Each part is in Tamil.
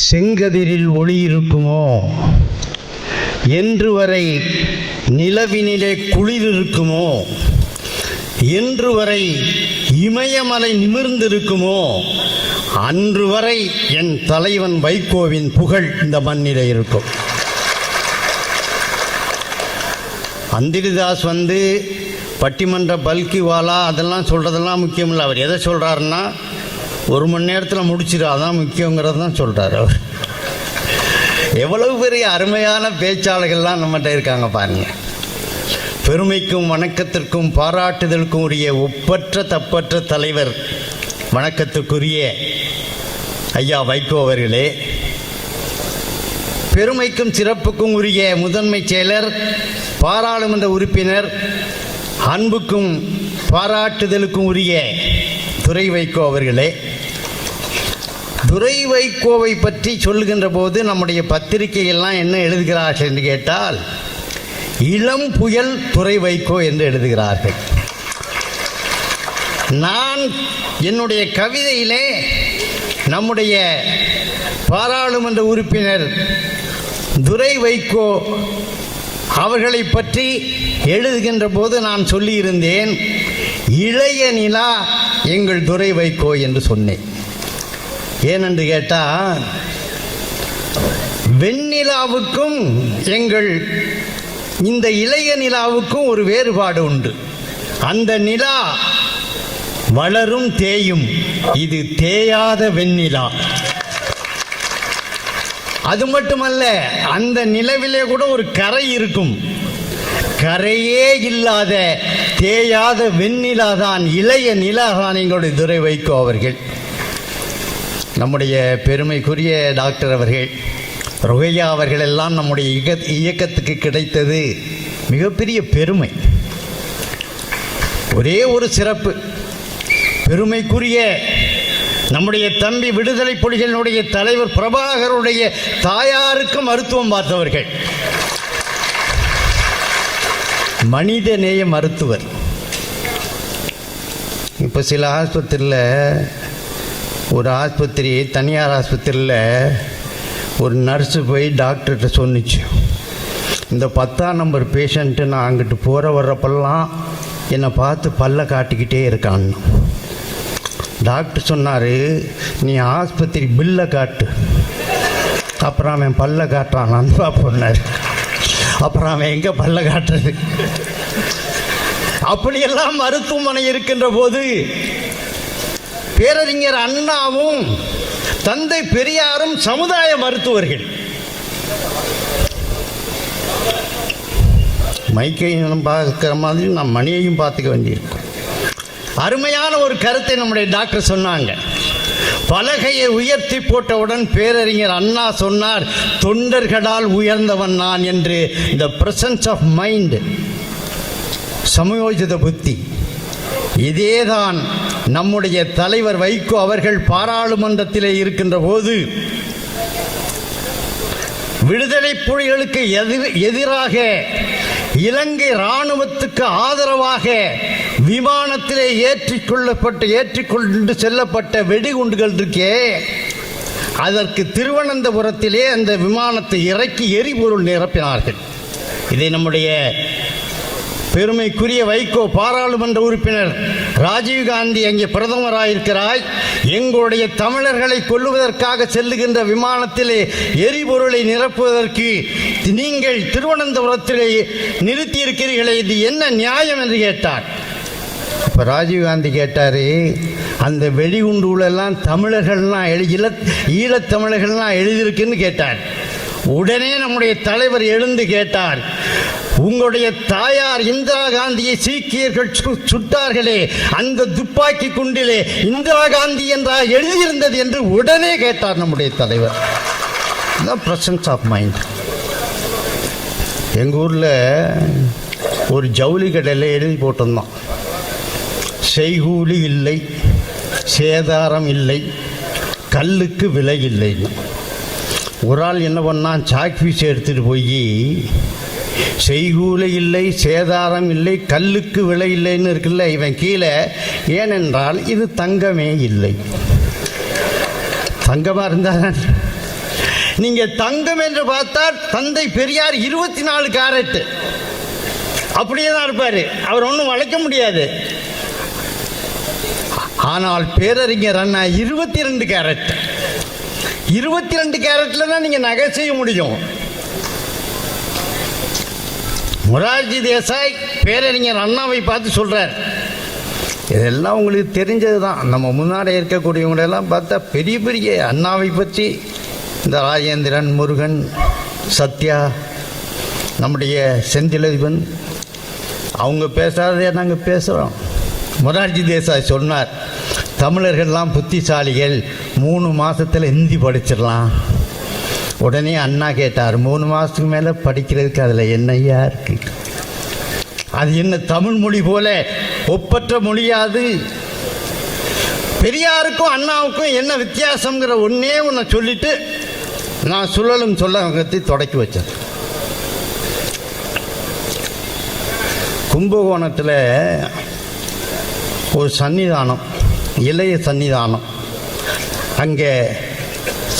செங்கதிரில் ஒளி இருக்குமோ, என்று வரை நிலவினிலே குளிர் இருக்குமோ, என்று வரை இமயமலை நிமிர்ந்திருக்குமோ, அன்று வரை என் தலைவன் வைகோவின் புகழ் இந்த மண்ணிலே இருக்கும். அந்திரிதாஸ் பட்டிமன்ற பல்கிவாலா அதெல்லாம் சொல்கிறதெல்லாம் முக்கியம் இல்லை. அவர் எதை சொல்கிறாருன்னா, 1 மணி நேரத்தில் முடிச்சிடு, அதான் முக்கியங்கிறது தான் சொல்கிறார். அவர் எவ்வளவு பெரிய அருமையான பேச்சாளர்கள்லாம் நம்மகிட்ட இருக்காங்க பாருங்கள். பெருமைக்கும் வணக்கத்திற்கும் பாராட்டுதலுக்கும் உரிய ஒப்பற்ற தப்பற்ற தலைவர், வணக்கத்துக்குரிய ஐயா வைகோ அவர்களே, பெருமைக்கும் சிறப்புக்கும் உரிய முதன்மை செயலர், பாராளுமன்ற உறுப்பினர், அன்புக்கும் பாராட்டுதலுக்கும் உரிய துரை வைகோ அவர்களே, துரை வைகோவை பற்றி சொல்லுகின்ற போது நம்முடைய பத்திரிகைகள்லாம் என்ன எழுதுகிறார்கள் என்று கேட்டால், இளம் புயல் துரை வைகோ என்று எழுதுகிறார்கள். நான் என்னுடைய கவிதையிலே நம்முடைய பாராளுமன்ற உறுப்பினர் துரை வைகோ அவர்களை பற்றி எழுதுகின்ற போது நான் சொல்லியிருந்தேன், இளைய நிலா எங்கள் துரை வைகோ என்று சொன்னேன். ஏனென்று கேட்டால், வெண்ணிலாவுக்கும் எங்கள் இந்த இளைய நிலாவுக்கும் ஒரு வேறுபாடு உண்டு. அந்த நிலா வளரும் தேயும், இது தேயாத வெண்ணிலா. அது மட்டுமல்ல, அந்த நிலவிலே கூட ஒரு கரை இருக்கும். கரையே இல்லாத தேயாத வெண்ணிலா தான், இளைய நிலா தான் எங்களுடைய துரை வைகோ அவர்கள். நம்முடைய பெருமைக்குரிய டாக்டர் அவர்கள், ருகையா அவர்கள் எல்லாம் நம்முடைய இயக்கத்துக்கு கிடைத்தது மிகப்பெரிய பெருமை. ஒரே ஒரு சிறப்பு, பெருமைக்குரிய நம்முடைய தம்பி விடுதலை புலிகளினுடைய தலைவர் பிரபாகருடைய தாயாருக்கு மருத்துவம் பார்த்தவர்கள், மனித நேய மருத்துவர். இப்போ சில ஆஸ்பத்திரியில், ஒரு ஆஸ்பத்திரி தனியார் ஆஸ்பத்திரியில் ஒரு நர்ஸு போய் டாக்டர்கிட்ட சொன்னிச்சு, இந்த 10ஆம் நம்பர் பேஷண்ட்டு நான் அங்கிட்டு போகிற வர்றப்பெல்லாம் என்னை பார்த்து பல்ல காட்டிக்கிட்டே இருக்கான்னு. டாக்டர் சொன்னார், நீ ஆஸ்பத்திரி பில்லை காட்டு. அப்புறம் அவன் பல்ல காட்டுறான் நண்பா போனார். அப்புறம் அவன் எங்கே பல்ல காட்டுறது? அப்படியெல்லாம் மருத்துவமனை இருக்கின்ற போது பேரறிஞர் அண்ணாவும் தந்தை பெரியாரும் சமுதாய மருத்துவர்கள். மைக்கையும் பார்க்குற மாதிரி நாம் மணியையும் பார்த்துக்க வேண்டியிருக்கும். அருமையான ஒரு கருத்தை நம்முடைய டாக்டர் சொன்னாங்க. பலகையை உயர்த்தி போட்டவுடன் பேரறிஞர் அண்ணா சொன்னார், தொண்டர்களால் உயர்ந்தவன் நான் என்று. இந்த பிரசன்ஸ் ஆஃப் மைண்ட், சமயோஜித புத்தி, இதேதான் நம்முடைய தலைவர் வைகோ அவர்கள் பாராளுமன்றத்திலே இருக்கின்ற போது விடுதலை புலிகளுக்கு எதிராக இலங்கை இராணுவத்துக்கு ஆதரவாக விமானத்திலே ஏற்றிக்கொண்டு செல்லப்பட்ட வெடிகுண்டுகள் இருக்கே, அதற்கு திருவனந்தபுரத்திலே அந்த விமானத்தை இறக்கி எரிபொருள் நிரப்பினார்கள். இதை நம்முடைய பெருமைக்குரிய வைகோ பாராளுமன்ற உறுப்பினர் ராஜீவ்காந்தி அங்கே பிரதமராயிருக்கிறாய், எங்களுடைய தமிழர்களை கொல்லுவதற்காக செல்லுகின்ற விமானத்திலே எரிபொருளை நிரப்புவதற்கு நீங்கள் திருவனந்தபுரத்திலே நிறுத்தியிருக்கிறீர்களே, இது என்ன நியாயம் என்று கேட்டார். இப்போ ராஜீவ்காந்தி கேட்டார், அந்த வெடிகுண்டுகளெல்லாம் தமிழர்கள்லாம் ஈழத்தமிழர்கள்லாம் எழுதியிருக்குன்னு கேட்டார். உடனே நம்முடைய தலைவர் எழுந்து கேட்டார், உங்களுடைய தாயார் இந்திரா காந்தியை சீக்கியர்கள் சுட்டார்களே, அந்த துப்பாக்கி குண்டிலே இந்திரா காந்தி என்றால் எழுதியிருந்தது என்று உடனே கேட்டார் நம்முடைய தலைவர். இதுதான் பிரசன்ஸ் ஆஃப் மைண்ட். எங்கள் ஊரில் ஒரு ஜவுளி கடையில் எழுதி போட்டிருந்தோம், செய்கூலி இல்லை, சேதாரம் இல்லை, கல்லுக்கு விலை இல்லைன்னு. ஒரு ஆள் என்ன பண்ணான், சாக் பீஸ் எடுத்துகிட்டு போய் செய்கூலி இல்லை, சேதாரம் இல்லை, கல்லுக்கு விலை இல்லைன்னு இருக்குல்ல, இவன் கீழே, ஏனென்றால் இது தங்கமே இல்லை. தங்கமாக இருந்தால் நீங்கள் தங்கம் என்று பார்த்தால் தந்தை பெரியார் 24 கேரட் அப்படியே தான் இருப்பார். அவர் ஒன்றும் வளைக்க முடியாது. ஆனால் பேரறிஞர் அண்ணா 22 கேரட். 22 கேரட்டில் தான் நீங்கள் நகை செய்ய முடியும். மொரார்ஜி தேசாய் பேரறிஞர் அண்ணாவை பார்த்து சொல்கிறார், இதெல்லாம் உங்களுக்கு தெரிஞ்சது தான். நம்ம முன்னாடி இருக்கக்கூடியவங்களெல்லாம் பார்த்தா பெரிய பெரிய அண்ணாவை பற்றி இந்த ராஜேந்திரன், முருகன், சத்யா, நம்முடைய செந்திலதிபன் அவங்க பேசாததே நாங்கள் பேசுகிறோம். மொரார்ஜி தேசாய் சொன்னார், தமிழர்கள்லாம் புத்திசாலிகள், 3 மாதத்தில் ஹிந்தி படிச்சிடலாம். உடனே அண்ணா கேட்டார், 3 மாதத்துக்கு மேலே படிக்கிறதுக்கு அதில் என்னையா இருக்கு? அது என்ன தமிழ் மொழி போல ஒப்பற்ற மொழியாது? பெரியாருக்கும் அண்ணாவுக்கும் என்ன வித்தியாசங்கிற ஒன்றே ஒன்று சொல்லிட்டு நான் சொல்லலும் சொல்லத்தை தொடக்கி வச்சேன். கும்பகோணத்தில் ஒரு சன்னிதானம், இளைய சன்னிதானம். அங்கே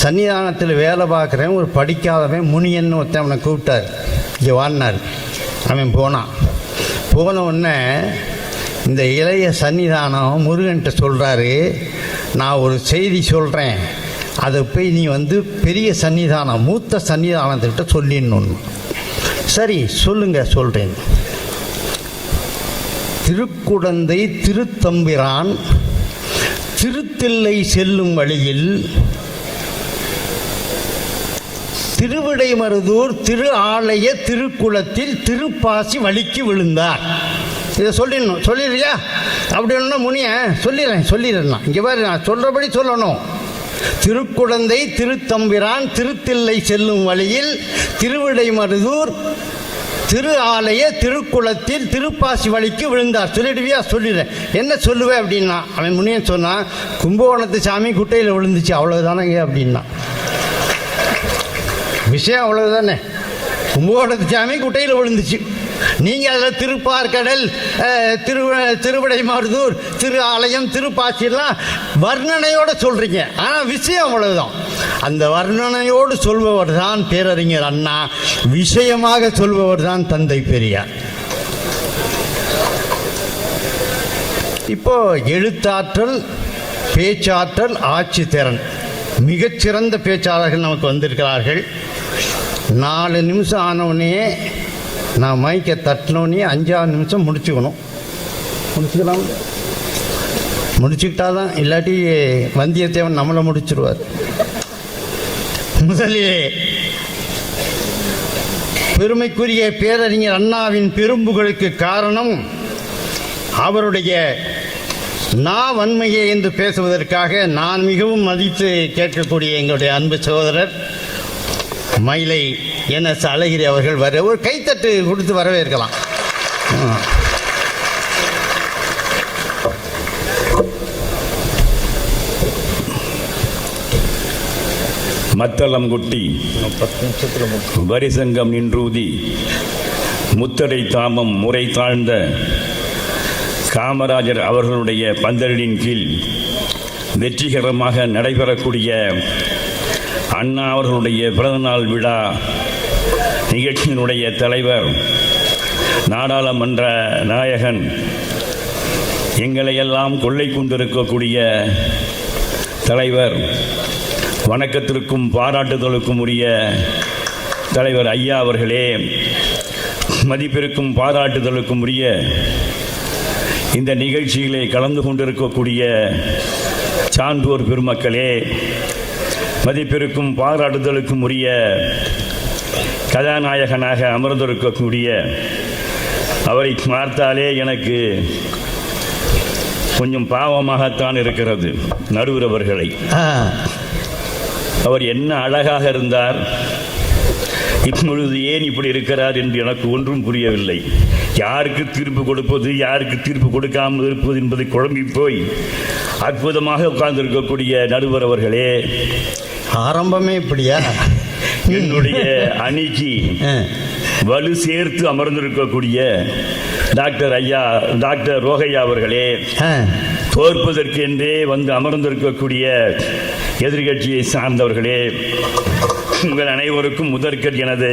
சன்னிதானத்தில் வேலை பார்க்குறேன். ஒரு படிக்காதவன் முனியன்னு ஒருத்தன் அவனை கூப்பிட்டார், இங்கே வாழ்னார். அவன் போனான். போன உடனே இந்த இளைய சன்னிதானம் முருகன்கிட்ட சொல்கிறாரு, நான் ஒரு செய்தி சொல்கிறேன், அதை போய் நீ பெரிய சன்னிதானம், மூத்த சன்னிதானத்துக்கிட்ட சொல்லிடணும். சரி சொல்லுங்க, சொல்கிறேன். திருக்குடந்தை திருத்தம்பிரான் திருத்தில்லை செல்லும் வழியில் திருவிடைமருதூர் திரு ஆலய திருக்குளத்தில் திருப்பாசி வலிக்கு விழுந்தார். இதை சொல்லிடணும். சொல்லிடுறியா? அப்படி ஒன்றா முனிய சொல்லிடுறேன். இங்கே பாரு, நான் சொல்கிறபடி சொல்லணும். திருக்குடந்தை திருத்தம்பிரான் திருத்தில்லை செல்லும் வழியில் திருவிடைமருதூர் திரு ஆலய திருக்குளத்தில் திருப்பாசி வலிக்கு விழுந்தார். சொல்லிடுவியா? சொல்லிடுறேன். என்ன சொல்லுவேன் அப்படின்னா, அவன் முனியன் சொன்னான், கும்பகோணத்து சாமி குட்டையில் விழுந்துச்சு, அவ்வளோதானங்க அப்படின்னா. விஷயம் அவ்வளவுதானே. கும்பகோணத்து சாமி குட்டையில் விழுந்துச்சு. நீங்கள் அதில் திருப்பார்கடல், திருவிடைமருதூர், திரு ஆலயம், திருப்பாச்சிலாம் வர்ணனையோடு சொல்கிறீங்க. ஆனால் விஷயம் அவ்வளவுதான். அந்த வர்ணனையோடு சொல்பவர் தான் பேரறிஞர் அண்ணா, விஷயமாக சொல்பவர் தான் தந்தை பெரியார். இப்போ எழுத்தாற்றல், பேச்சாற்றல், ஆட்சி திறன், மிகச்சிறந்த பேச்சாளர்கள் நமக்கு வந்திருக்கிறார்கள். 4 நிமிஷம் ஆனவுடனே நான் மைக்கை தட்டினோடனே 5ஆவது நிமிஷம் முடிச்சுக்கலாம். முடிச்சுக்கிட்டா தான், இல்லாட்டி வந்தியத்தேவன் நம்மளை முடிச்சிருவார். முதலிலே பெருமைக்குரிய பேரறிஞர் அண்ணாவின் பெரும்புகளுக்கு காரணம் அவருடைய வன்மையை என்று பேசுவதற்காக நான் மிகவும் மதித்து கேட்கக்கூடிய எங்களுடைய அன்பு சகோதரர் மயிலை NS அழகிரி அவர்கள் வர ஒரு கைத்தட்டு கொடுத்து வரவேற்கலாம். மத்தளங்குட்டி வரிசங்கம் நின்றூதி முத்தடை தாமம் முறை தாழ்ந்த காமராஜர் அவர்களுடைய பந்தலின் கீழ் வெற்றிகரமாக நடைபெறக்கூடிய அண்ணா அவர்களுடைய பிறந்தநாள் விழா நிகழ்ச்சியினுடைய தலைவர், நாடாளுமன்ற நாயகன், எங்களையெல்லாம் கொள்ளை கொண்டிருக்கக்கூடிய தலைவர், வணக்கத்திற்கும் பாராட்டுதலுக்கும் உரிய தலைவர் ஐயா அவர்களே, மதிப்பிற்கும் பாராட்டுதலுக்கும் உரிய இந்த நிகழ்ச்சியிலே கலந்து கொண்டிருக்கக்கூடிய சான்றோர் பெருமக்களே, மதிப்பிற்கும் பாராட்டுதலுக்கும் உரிய கதாநாயகனாக அமர்ந்திருக்கக்கூடிய, அவரை பார்த்தாலே எனக்கு கொஞ்சம் பாவமாகத்தான் இருக்கிறது, நடுவர் அவர்களை. அவர் என்ன அழகாக இருந்தார், இப்பொழுது ஏன் இப்படி இருக்கிறார் என்று எனக்கு ஒன்றும் புரியவில்லை. யாருக்கு தீர்ப்பு கொடுப்பது, யாருக்கு தீர்ப்பு கொடுக்காமல் இருப்பது என்பதை குழம்பி போய் அற்புதமாக உட்கார்ந்திருக்கக்கூடிய நடுவர் அவர்களே, ஆரம்பமே இப்படியா? என்னுடைய அணிக்கு வலு சேர்த்து அமர்ந்திருக்கக்கூடிய டாக்டர் ரோகையா அவர்களே, தோற்பதற்கு என்றே வந்து அமர்ந்திருக்கக்கூடிய எதிர்கட்சியை சார்ந்தவர்களே, உங்கள் அனைவருக்கும் முதற்கண் எனது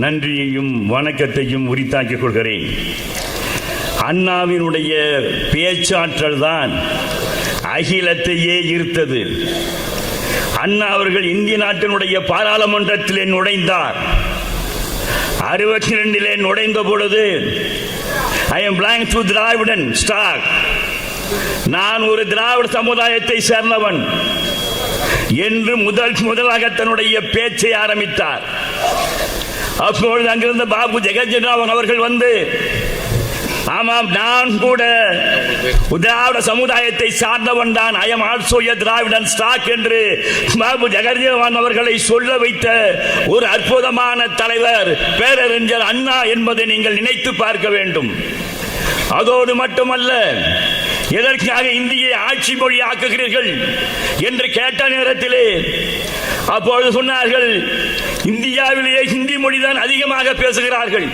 நன்றியையும் வணக்கத்தையும் உரித்தாக்கிக் கொள்கிறேன். அண்ணாவினுடைய பேச்சாற்றல் தான் அகிலத்தையே ஈர்த்தது. அண்ணா அவர்கள் இந்திய நாட்டினுடைய பாராளுமன்றத்திலே நுழைந்தார். 62 நுழைந்த பொழுது I am belong to Dravidian stock, நான் ஒரு திராவிட சமுதாயத்தை சேர்ந்தவன் என்று முதலாக தன்னுடைய பேச்சை ஆரம்பித்தார். அப்பொழுது அங்கிருந்த பாபு ஜெகஜீவன் அவர்கள் வந்து, ஆமாம், நான் கூட திராவிட சமுதாயத்தை சார்ந்தவன் தான், I am also a Dravidian stock என்று பாபு ஜெகஜீவன் அவர்களை சொல்ல வைத்த ஒரு அற்புதமான தலைவர் பேரறிஞர் அண்ணா என்பதை நீங்கள் நினைத்து பார்க்க வேண்டும். அதோடு மட்டுமல்ல, எதற்காக இந்தியை ஆட்சி மொழி ஆக்குகிறீர்கள் என்று கேட்ட நேரத்திலே அப்பொழுது சொன்னார்கள், இந்தியாவிலேயே ஹிந்தி மொழிதான் அதிகமாக பேசுகிறார்கள்,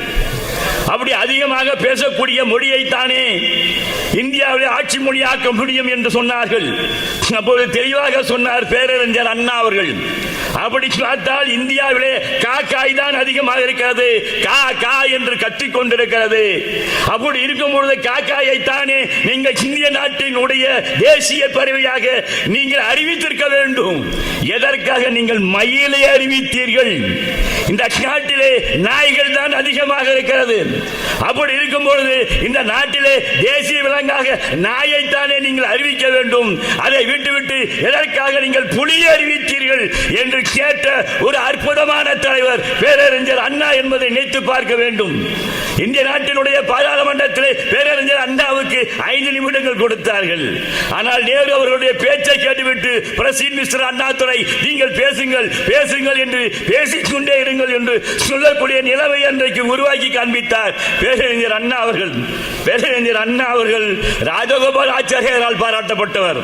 அப்படி அதிகமாக பேசக்கூடிய மொழியைத்தானே இந்தியாவிலே ஆட்சி மொழியாக்க முடியும் என்று சொன்னார்கள். அப்போது தெளிவாக சொன்னார் பேரறிஞர் அண்ணா அவர்கள், அப்படி பார்த்தால் இந்தியாவிலே காக்காய் தான் அதிகமாக இருக்கிறது, கா கா என்று கத்திக் கொண்டிருக்கிறது. அப்படி இருக்கும் பொழுது காக்காயை தானே நீங்கள் இந்திய நாட்டினுடைய தேசிய பறவையாக நீங்கள் அறிவித்திருக்க வேண்டும். எதற்காக நீங்கள் மயிலை அறிவித்தீர்கள்? இந்த நாட்டிலே நாய்கள் தான் அதிகமாக இருக்கிறது. அப்படி இருக்கும் பொழுது இந்த நாட்டிலே தேசிய விலங்காக நாயைத்தானே நீங்கள் அறிவிக்க வேண்டும். அதை விட்டுவிட்டு எதற்காக நீங்கள் புலியை அறிவித்தீர்கள் என்று கேட்ட ஒரு அற்புதமான தலைவர் பேரறிஞர் அண்ணா என்பதை நினைத்து பார்க்க வேண்டும். இந்திய நாட்டினுடைய பாராளுமன்றத்திலே பேரறிஞர் அண்ணாவுக்கு 5 நிமிடங்கள் கொடுத்தார்கள். ஆனால் நேரு அவர்களுடைய பேச்சை கேட்டுவிட்டு பிரசிட் மிஸ்டர் அண்ணாதுரை, நீங்கள் பேசுங்கள் பேசுங்கள் என்று பேசிக்கொண்டே இருங்கள் என்று சொல்லக்கூடிய நிலைமை அன்றைக்கு உருவாக்கி காண்பித்தார் பேரறிஞர் அண்ணா அவர்கள். பேரறிஞர் அண்ணா அவர்கள் ராஜகோபால் ஆச்சாரியாரால் பாராட்டப்பட்டவர்.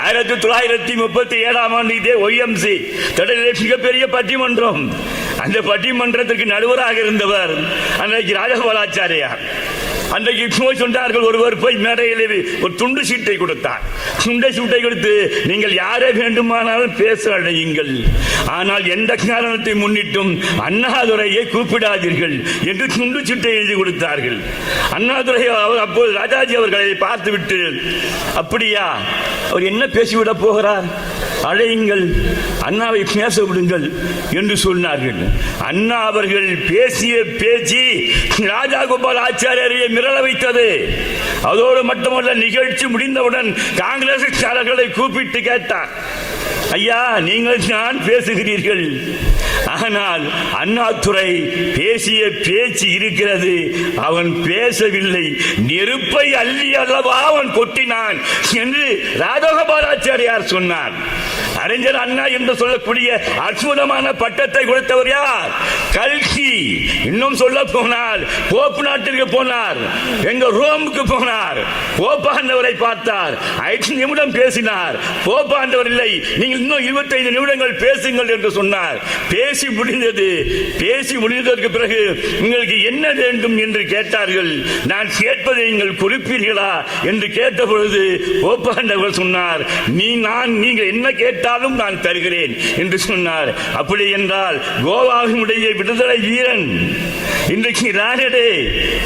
1937 ஆம் ஆண்டு இதே ஒய்எம்சி தொடரிலே மிகப்பெரிய பட்டிமன்றம், அந்த பட்டிமன்றத்திற்கு நடுவராக இருந்தவர் அன்றைக்கு ராஜகோபால் ஆச்சாரியார். அன்றைக்கு போய் சொன்னார்கள், ஒருவர் போய் மேடையில் ஒரு துண்டு சீட்டை கொடுத்தார். துண்டை சீட்டை கொடுத்து, நீங்கள் யாரை வேண்டுமானாலும் பேச அழையுங்கள், ஆனால் எந்த காரணத்தை முன்னிட்டும் அண்ணாதுரையை கூப்பிடாதீர்கள் என்று துண்டு சீட்டை எழுதி கொடுத்தார்கள். அண்ணாதுரை அப்போது ராஜாஜி அவர்களை பார்த்துவிட்டு, அப்படியா, அவர் என்ன பேசிவிட போகிறார், அழையுங்கள், அண்ணாவை பேச விடுங்கள் என்று சொன்னார்கள். அண்ணா அவர்கள் பேசிய பேச்சு ராஜகோபால் ஆச்சாரியை மிரள வைத்தது. அதோடு மட்டுமல்ல, நிகழ்ச்சி முடிந்தவுடன் காங்கிரஸ்காரர்களை கூப்பிட்டு கேட்டார், ஐயா, நீங்கள் தான் பேசுகிறீர்கள், ஆனால் அண்ணாதுரை பேசிய பேச்சு இருக்கிறது, அவன் பேசவில்லை, நெருப்பை அள்ளி அல்லவா அவன் கொட்டினான் என்று ராஜகோபாலாச்சாரியார் சொன்னார். அறிஞர் அண்ணா என்று சொல்லக்கூடிய அற்புதமான பட்டத்தை கொடுத்தவர் யார்? கல்கி. இன்னும் சொல்ல போனால் போப்பு நாட்டிற்கு போனார், எங்க ரோமுக்கு போனார், போப்பாண்டவரை பார்த்தார், 5 நிமிடம் பேசினார். போப்பாண்டவர் இல்லை, நீங்கள் இன்னும் 25 நிமிடங்கள் பேசுங்கள் என்று சொன்னார். பேசி முடிந்தது. பேசி முடிந்ததற்கு பிறகு உங்களுக்கு என்ன வேண்டும் என்று கேட்டார்கள். நான் கேட்பதை நீங்கள் குறிப்பீர்களா என்று கேட்ட பொழுது போப்பாண்டவர் சொன்னார், நீங்கள் என்ன கேட்டாலும் நான் தருகிறேன் என்று சொன்னார். அப்படி என்றால் கோவாவினுடைய விடுதலை வீரன் இன்றைக்கு ராணடே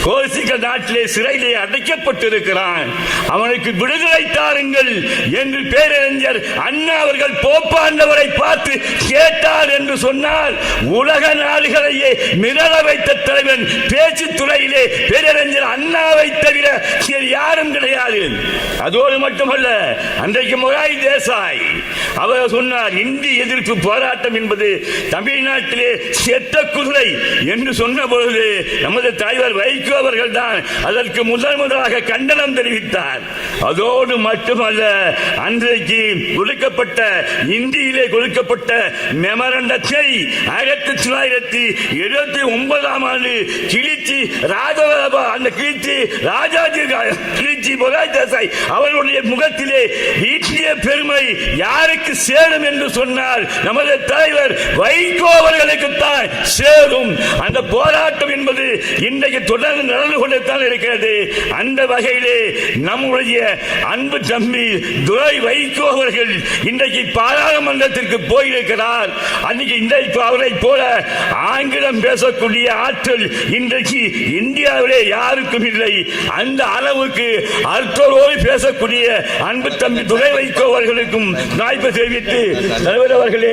கோசிகள் நாட்டிலே சிறையிலே அடைக்கப்பட்டிருக்கிறான், அவனுக்கு விடுதலை தாருங்கள் என்று பேரறிஞர் அண்ணா அவர்கள் போப்பாண்டவரை பார்த்து கேட்டார் என்று சொன்னால், உலக நாடுகளையே மிரள வைத்த தலைவன் பேச்சு துறையிலே பேரறிஞர் அண்ணாவை தவிர யாரும் கிடையாது. அதோடு மட்டுமல்ல, அன்றைக்கு மொராய் தேசாய் அவர் சொன்னார், இந்தி எதிர்ப்பு போராட்டம் என்பது தமிழ்நாட்டிலே செத்த குதிரை என்று சொன்ன பொழுது நமது தலைவர் வைகோ அவர்கள் தான் அதற்கு முதலாக கண்டனம் தெரிவித்தார். அதோடு மட்டுமல்ல, அன்றைக்கு கொடுக்கப்பட்ட இந்தியிலே கொடுக்கப்பட்ட மெமரண்டத்தை 1979 ஆம் ஆண்டு கிழிச்சி ராஜாஜி கிழிச்சி மொராய் தேசாய் அவர்களுடைய முகத்திலே வீட்டிய பெருமை யாருக்கு யாருக்கு சேரும் என்று சொன்னால் நமது தலைவர் வைகோ அவர்களுக்குத்தான் சேரும். அந்த போராட்டம் என்பது இன்றைக்கு தொடர்ந்து நடந்து கொண்டுதான் இருக்கிறது. அந்த வகையிலே நம்முடைய அன்பு தம்பி துரை வைகோ அவர்கள் இன்றைக்கு பாராளுமன்றத்திற்கு போயிருக்கிறார். அன்றைக்கு இன்றைக்கு அவரை போல ஆங்கிலம் பேசக்கூடிய ஆற்றல் இன்றைக்கு இந்தியாவிலே யாருக்கும் இல்லை. அந்த அளவுக்கு அர்த்தரோடு பேசக்கூடிய அன்பு தம்பி துரை வைகோ அவர்களுக்கும் வாய்ப்பு தெரிவித்து, தலைவர் அவர்களே,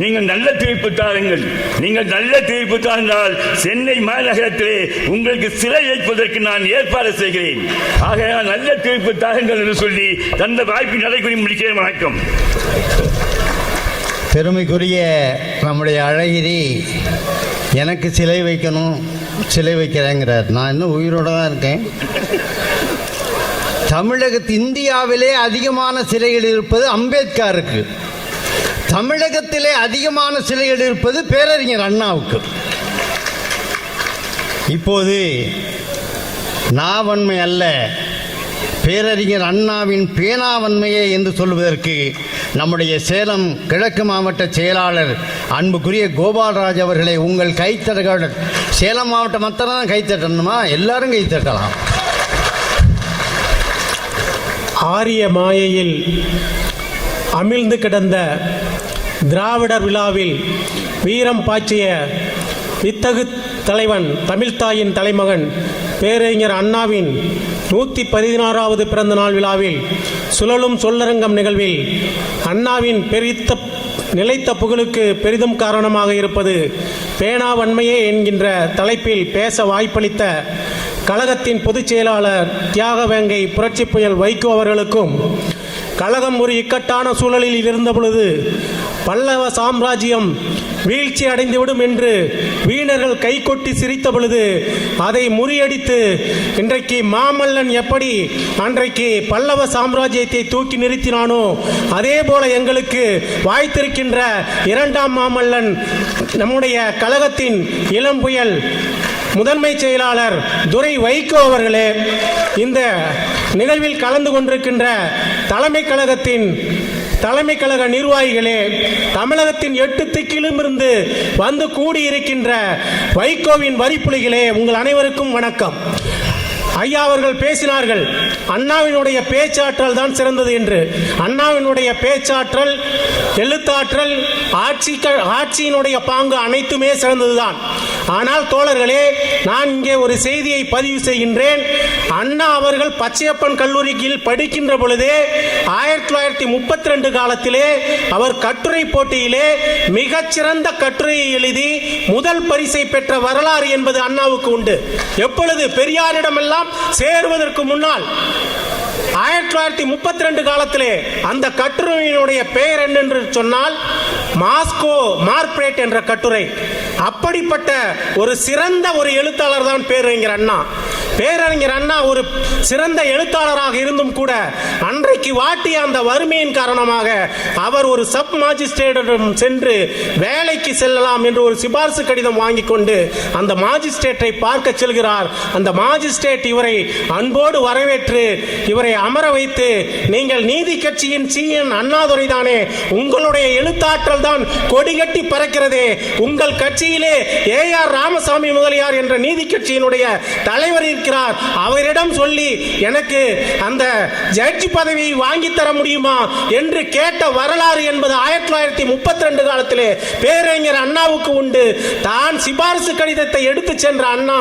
நீங்கள் நல்ல தீர்ப்பு தாருங்கள். நீங்கள் நல்ல தீர்ப்பு தாழ்ந்தால் சென்னை மாநகரத்திலே உங்களுக்கு சிலை வைப்பதற்கு நான் ஏற்பாடு செய்கிறேன். ஆகையால் நல்ல தீர்ப்பு தாருங்கள் என்று சொல்லி தந்த வாய்ப்பு நடைபெறி முடிக்கிறேன். வணக்கம். பெருமைக்குரிய நம்முடைய அழகிரி எனக்கு சிலை வைக்கணும், சிலை வைக்கிறேங்கிறார். நான் இன்னும் உயிரோடு தான் இருக்கேன். இந்தியாவிலே அதிகமான சிலைகள் இருப்பது அம்பேத்கருக்கு, தமிழகத்திலே அதிகமான சிலைகள் இருப்பது பேரறிஞர் அண்ணாவுக்கு. இப்போது நாவன்மை அல்ல, பேரறிஞர் அண்ணாவின் பேனாவன்மையே என்று சொல்வதற்கு நம்முடைய சேலம் கிழக்கு மாவட்ட செயலாளர் அன்புக்குரிய கோபால்ராஜ் அவர்களை உங்கள் கைத்தட்டல். சேலம் மாவட்டம் மாத்திரம் கைத்தட்டணுமா? எல்லாரும் கைத்தட்டலாம். ஆரிய மாயையில் அமிழ்ந்து கிடந்த திராவிடர் விழாவில் வீரம் பாய்ச்சிய வித்தகு தலைவன் தமிழ்த்தாயின் தலைமகன் பேரறிஞர் அண்ணாவின் 116வது பிறந்த நாள் விழாவில் சுழலும் சொல்லரங்கம் நிகழ்வில் அண்ணாவின் நிலைத்த புகழுக்கு பெரிதும் காரணமாக இருப்பது பேனாவன்மையே என்கின்ற தலைப்பில் பேச வாய்ப்பளித்த கழகத்தின் பொதுச் செயலாளர் தியாகவேங்கை புரட்சி புயல் வைகோ அவர்களுக்கும், கழகம் ஒரு இக்கட்டான சூழலில் இருந்த பொழுது பல்லவ சாம்ராஜ்யம் வீழ்ச்சி அடைந்துவிடும் என்று வீணர்கள் கைகொட்டி சிரித்த பொழுது அதை முறியடித்து இன்றைக்கு மாமல்லன் எப்படி அன்றைக்கு பல்லவ சாம்ராஜ்யத்தை தூக்கி நிறுத்தினானோ அதே போல எங்களுக்கு வாய்த்திருக்கின்ற இரண்டாம் மாமல்லன் நம்முடைய கழகத்தின் இளம் புயல் முதன்மை செயலாளர் துரை வைகோ அவர்களே, இந்த நிகழ்வில் கலந்து கொண்டிருக்கின்ற தலைமை கழக நிர்வாகிகளே, தமிழகத்தின் 8 திக்கிலும் இருந்து வந்து கூடியிருக்கின்ற வைகோவின் வரிப்புலிகளே, உங்கள் அனைவருக்கும் வணக்கம். ஐயா அவர்கள் பேசினார்கள், அண்ணாவினுடைய பேச்சாற்றல் தான் சிறந்தது என்று. அண்ணாவினுடைய பேச்சாற்றல், எழுத்தாற்றல், ஆட்சியினுடைய பாங்கு அனைத்துமே சிறந்ததுதான். ஆனால் தோழர்களே, நான் இங்கே ஒரு செய்தியை பதிவு செய்கின்றேன். அண்ணா அவர்கள் பச்சையப்பன் கல்லூரியில் படிக்கின்ற பொழுதே 1932 காலத்திலே அவர் கட்டுரை போட்டியிலே மிகச்சிறந்த கட்டுரையை எழுதி முதல் பரிசை பெற்ற வரலாறு என்பது அண்ணாவுக்கு உண்டு. எப்பொழுது? பெரியாரிடமெல்லாம் சேருவதற்கு முன்னால் 1932 காலத்திலே அந்த கட்டுரையினுடைய பெயர் என்னென்று சொன்னால் மாஸ்கோ மார்க்ரேட் என்ற கட்டுரை. அப்படிப்பட்ட ஒரு சிறந்த ஒரு எழுத்தாளர் தான் பேரறிஞர் அண்ணா. பேரறிஞர் அண்ணா ஒரு சிறந்த எழுத்தாளராக இருந்தும் கூட அன்றைக்கு வாட்டிய அந்த வறுமையின் காரணமாக அவர் ஒரு சப் மாஜிஸ்ட்ரேட்டிடம் சென்று வேலைக்கு செல்லலாம் என்று ஒரு சிபாரிசு கடிதம் வாங்கி கொண்டு அந்த மாஜிஸ்ட்ரேட்டை பார்க்க செல்கிறார். அந்த மாஜிஸ்ட்ரேட் இவரை அன்போடு வரவேற்று இவரை அமர வைத்து, நீங்கள் நீதி கட்சியின் சீஎன் அண்ணாதுரை தானே, உங்களுடைய எழுத்தாற்றல் தான் கொடிகட்டி பறக்கிறதே, உங்கள் கட்சியிலே ஏஆர் ராமசாமி முதலியார் என்ற நீதி கட்சியினுடைய தலைவர் இருக்கிறார், அவரிடம் சொல்லி எனக்கு அந்த ஜட்ஜி பதவியை வாங்கி தர முடியுமா என்று கேட்ட வரலாறு என்பது 1932 காலத்திலே பேரறிஞர் அண்ணாவுக்கு உண்டு. தான் சிபாரிசு கடிதத்தை எடுத்து சென்ற அண்ணா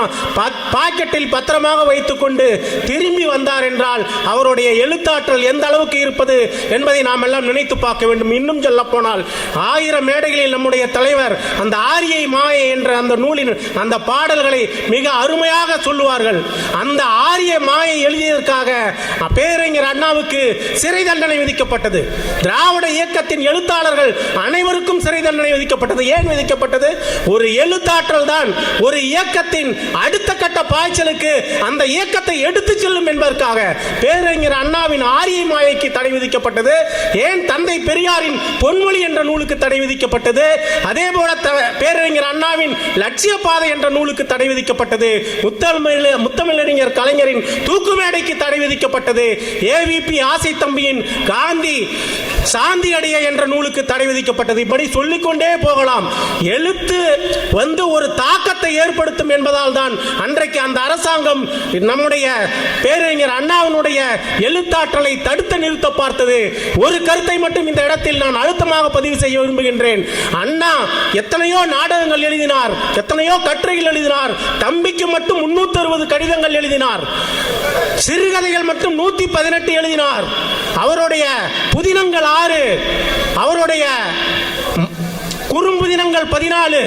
பாக்கெட்டில் பத்திரமாக வைத்துக் கொண்டு திரும்பி வந்தார் என்றால் அவருடைய எழுத்தாற்றல் எந்த அளவுக்கு இருப்பது என்பதை நாம் எல்லாம் நினைத்து பார்க்க வேண்டும். இன்னும் சொல்ல போனால் 1000 மேடைகளில் நம்முடைய தலைவர் அந்த ஆரியை மாயை என்ற அந்த நூலின் அந்த பாடல்களை மிக அருமையாக சொல்லுவார்கள். அந்த ஆரிய மாயை எழுதியதற்காக பேரறிஞர் அண்ணாவுக்கு சிறை தண்டனை விதிக்கப்பட்டது. திராவிட இயக்கத்தின் எழுத்தாளர்கள் அனைவருக்கும் சிறை தண்டனை விதிக்கப்பட்டது. ஏன் விதிக்கப்பட்டது? ஒரு எழுத்தாற்றல் தான் ஒரு இயக்கத்தின் அடுத்த கட்ட பாய்ச்சலுக்கு அந்த இயக்கத்தை எடுத்து செல்லும் என்பதற்காக பேரறிஞர் அண்ணாவின் ஆரிய மாயைக்கு தடை விதிக்கப்பட்டது. ஏன் தந்தை பெரியாரின் பொன்மொழி என்ற நூலுக்கு தடை விதிக்கப்பட்டது? அதே போல பேரறிஞர் பேரறிஞர் அண்ணாவின் லட்சிய பாதை என்ற நூலுக்கு தடை விதிக்கப்பட்டது. முத்தமிழறிஞர் கலைஞரின் தூக்கு மேடைக்கு தடை விதிக்கப்பட்டது. ஏவிபி ஆசை தம்பியின் காந்தி சாந்தி அடைய என்ற நூலுக்கு தடை விதிக்கப்பட்டது. இப்படி சொல்லிக்கொண்டே போகலாம். எழுத்து ஒரு தாக்கத்தை ஏற்படுத்தும் என்பதால் தான் அன்றைக்கு அந்த அரசாங்கம் நம்முடைய பேரறிஞர் அண்ணாவினுடைய எழுத்தாற்றலை தடுத்து நிறுத்த பார்த்தது. ஒரு கருத்தை மட்டும் இந்த இடத்தில் நான் அழுத்தமாக பதிவு செய்ய விரும்புகின்றேன். அண்ணா எத்தனையோ நாடகங்கள் எழுதினார், எத்தனையோ கட்டுரைகள் எழுதினார். தம்பிக்கு மட்டும் 360 கடிதங்கள் எழுதினார். சிறுகதைகள் மட்டும் 118 எழுதினார். அவருடைய புதினங்கள் 6, அவருடைய குறும்புதினங்கள் 14,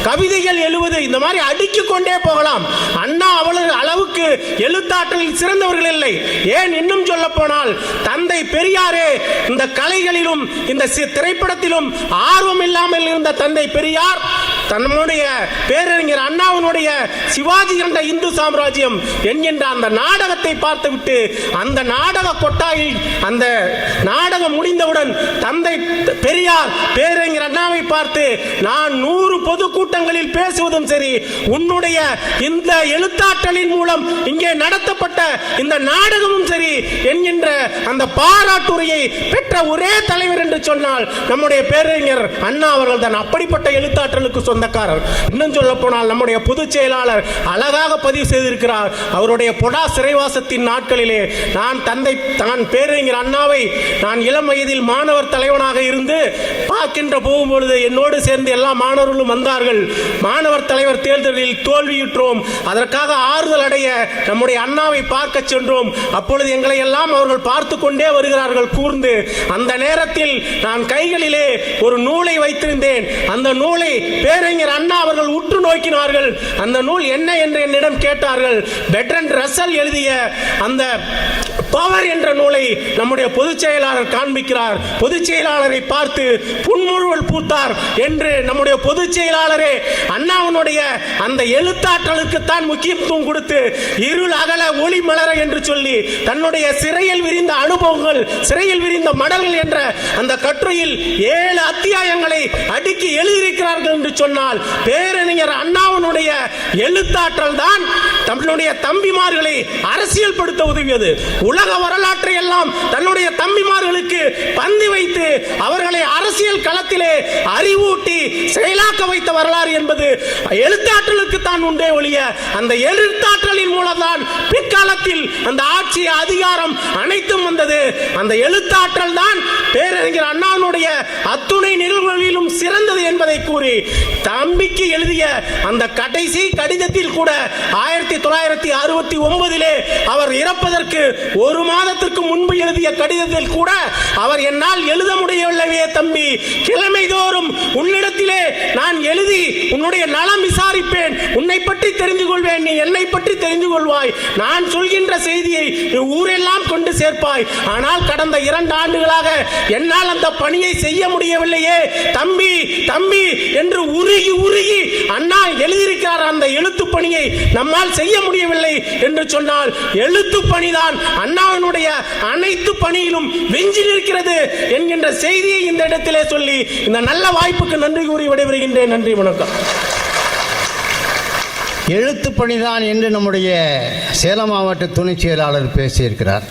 கவிதைகள் 70. இந்த மாதிரி அடுக்கிக் கொண்டே போகலாம். அண்ணா அவ்வளவு அளவுக்கு எழுத்தாற்றலில் சிறந்தவர்கள் இல்லை. ஏன் இன்னும் சொல்ல போனால் தந்தை பெரியாரே இந்த கலைகளிலும் இந்த திரைப்படத்திலும் ஆர்வம் இல்லாமல் இருந்த தந்தை பெரியார் தன்னுடைய பேரறிஞர் அண்ணாவினுடைய சிவாஜி என்ற இந்து சாம்ராஜ்யம் என்கின்ற அந்த நாடகத்தை பார்த்துவிட்டு அந்த நாடக கொட்டாயில் அந்த நாடகம் முடிந்தவுடன் தந்தை பெரியார் பேரறிஞர் அண்ணாவை பார்த்து, நான் 100 பொதுக்கூட்டங்களில் பேசுவதும் சரி, உன்னுடைய இந்த எழுத்தாற்றலின் மூலம் இங்கே நடத்தப்பட்ட இந்த நாடகமும் சரி என்கின்ற அந்த பாராட்டுரையை பெற்ற ஒரே தலைவர் என்று சொன்னால் நம்முடைய பேரறிஞர் அண்ணா அவர்கள் தான். அப்படிப்பட்ட எழுத்தாற்றலுக்கு சொந்தக்காரர். இன்னும் சொல்ல போனால் நம்முடைய பொதுச் செயலாளர் அழகாக பதிவு செய்திருக்கிறார். அவருடைய பொடா சிறைவாசத்தின் நாட்களிலே நான் பேரறிஞர் அண்ணாவை நான் இளம் வயதில் மாணவர் தலைவனாக இருந்து பார்க்கின்ற போகும்பொழுது என்னோடு சேர்ந்து எல்லா மாணவர்களும் வந்தார்கள். மாணவர் தலைவர் தேர்தலில் தோல்வியுற்றோம். அதற்காக ஆறுதல் அடைய நம்முடைய அண்ணாவை பார்க்க சென்றோம். அப்பொழுது எங்களை எல்லாம் அவர்கள் பார்த்து கொண்டே வருகிறார்கள் கூர்ந்து. அந்த நேரத்தில் நான் கைகளிலே ஒரு நூலை வைத்திருந்தேன். அந்த நூலை பேரறிஞர் அண்ணா அவர்கள் உற்று நோக்கினார்கள். அந்த நூல் என்ன என்று என்னிடம் கேட்டார்கள். பெர்ட்ரண்ட் ரசல் எழுதிய அந்த பவர் என்ற நூலை நம்முடைய பொதுச் செயலாளர் காண்பிக்கிறார். பொதுச் செயலாளரை பார்த்து புன்முறுவல் பூத்தார் என்று நம்முடைய பொதுச் செயலாளரே அண்ணாவினுடைய அந்த எழுத்தாற்றலுக்கு தான் முக்கியத்துவம் கொடுத்து இருள் அகல ஒளி மலர என்று சொல்லி தன்னுடைய சிறையில் விரிந்த அனுபவங்கள், சிறையில் விரிந்த மடல்கள் என்ற அந்த கட்டுரையில் 7 அத்தியாயங்களை அடுக்கி எழுதியிருக்கிறார்கள் என்று சொன்னால் பேரறிஞர் அண்ணாவினுடைய எழுத்தாற்றல் தான் தன்னுடைய தம்பிமார்களை அரசியல் படுத்த உதவியது. உலக வரலாற்றை எல்லாம் தன்னுடைய தம்பிமார்களுக்கு பந்தி வைத்து அவர்களை அரசியல் களத்திலே அறிவூட்டி செயலாக்க வைத்த வரலாறு என்பது எழுத்தாற்றலுக்கு தான் உண்டே ஒழிய அந்த எழுத்தாற்றலின் மூலம்தான் பிற்காலத்தில் அந்த ஆட்சி அதிகாரம் அனைத்தும் வந்தது. அந்த எழுத்தாற்றல் தான் பேரறிஞர் அண்ணாவுடைய அத்துணை நிகழ்வுகளிலும் சிறந்தது என்பதை கூறி தம்பிக்கு எழுதிய அந்த கடைசி கடிதத்தில் கூட 1969 அவர் இறப்பதற்கு 1 மாதத்திற்கு முன்பு எழுதிய கடிதத்தில் கூட அவர் என்னால் எழுத முடியவில்லையே தம்பி, கிழமைதோறும் உன்னிடத்திலே நான் எழுதி உன்னுடைய நலம் விசாரிப்பேன், உன்னை பற்றி தெரிந்து கொள்வேன், நீ என்னை பற்றி தெரிந்து கொள்வாய், நான் சொல்கின்ற செய்தியை ஊரெல்லாம் கொண்டு சேர்ப்பாய். ஆனால் கடந்த 2 ஆண்டுகளாக என்னால் அந்த பணியை செய்ய முடியவில்லையே தம்பி தம்பி என்று உருகி உருகி அண்ணா எழுதியிருக்கிறார். அந்த எழுத்து பணியை நம்மால் செய்ய முடியவில்லை என்று சொன்னால் எழுத்து பணிதான் அண்ணாவினுடைய அனைத்து பணியிலும் வெஞ்சி நிற்கிறது என்கின்ற செய்தியை இந்த இடத்திலே சொல்லி இந்த நல்ல வாய்ப்புக்கு நன்றி கூறி விடைபெறுகின்றேன். நன்றி, வணக்கம். எழுத்து பணிதான் என்று நம்முடைய சேலம் மாவட்ட துணை செயலாளர் பேசியிருக்கிறார்.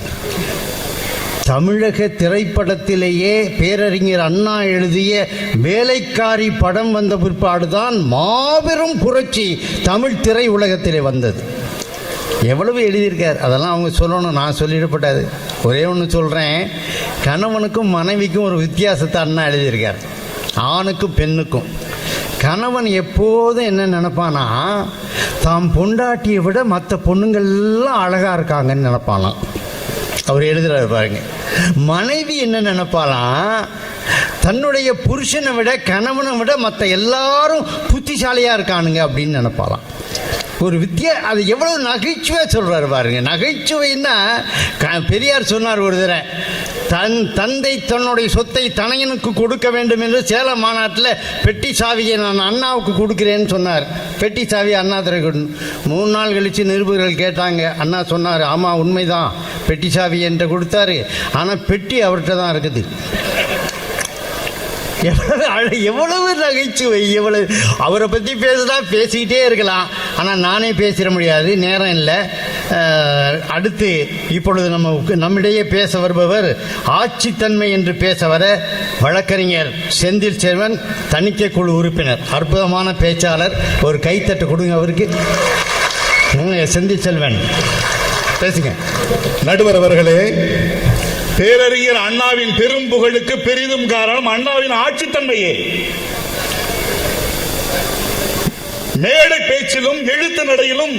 தமிழக திரைப்படத்திலேயே பேரறிஞர் அண்ணா எழுதிய வேலைக்காரி படம் வந்த பிற்பாடுதான் மாபெரும் புரட்சி தமிழ் திரை உலகத்திலே வந்தது. எவ்வளவு எழுதியிருக்கார் அதெல்லாம் அவங்க சொல்லணும், நான் சொல்லிடப்பட்டாது. ஒரே ஒன்று சொல்கிறேன், கணவனுக்கும் மனைவிக்கும் ஒரு வித்தியாசத்தை அண்ணா எழுதியிருக்கார், ஆணுக்கும் பெண்ணுக்கும். கணவன் எப்போதும் என்ன நினைப்பானா, தாம் பொண்டாட்டியை விட மற்ற பொண்ணுங்கள்லாம் அழகாக இருக்காங்கன்னு நினைப்பானாம். அவர் எழுதுறாரு பாருங்க. மனைவி என்ன நினைப்பாலாம், தன்னுடைய புருஷனை விட கணவனை விட மற்ற எல்லாரும் புத்திசாலியாக இருக்கானுங்க அப்படின்னு நினைப்பாலாம். ஒரு அது எவ்வளவு நகைச்சுவை சொல்றாரு பாருங்க. நகைச்சுவைன்னா பெரியார் சொன்னார் ஒரு தடவை, தந்தை தன்னுடைய சொத்தை தனையனுக்கு கொடுக்க வேண்டும் என்று சேலம் மாநாட்டில் பெட்டி சாவியை நான் அண்ணாவுக்கு கொடுக்கிறேன்னு சொன்னார். பெட்டி சாவி அண்ணா திரை 3 நாள் கழித்து நிருபர்கள் கேட்டாங்க. அண்ணா சொன்னார், ஆமாம் உண்மைதான், பெட்டி சாவி என்கிட்ட கொடுத்தாரு, ஆனால் பெட்டி அவர்கிட்ட தான் இருக்குது. எவ்வளவு நகைச்சுவை, எவ்வளவு அவரை பற்றி பேசுனா பேசிக்கிட்டே இருக்கலாம். ஆனால் நானே பேசிட முடியாது, நேரம் இல்லை. அடுத்து இப்பொழுது நம்மிடையே பேச வருபவர் ஆட்சித்தன்மை என்று பேச வர வழக்கறிஞர் செந்தில் செல்வன், தணிக்கை குழு உறுப்பினர், அற்புதமான பேச்சாளர். ஒரு கைத்தட்டு கொடுங்க அவருக்கு. செந்தில் செல்வன் பேசுங்க. நடுவர் அவர்களே, பேரறிஞர் அண்ணாவின் பெரும் புகழுக்கு பெரிதும் காரணம் அண்ணாவின் ஆட்சித்தன்மையே. மேடை பேச்சிலும் எழுத்து நடையிலும்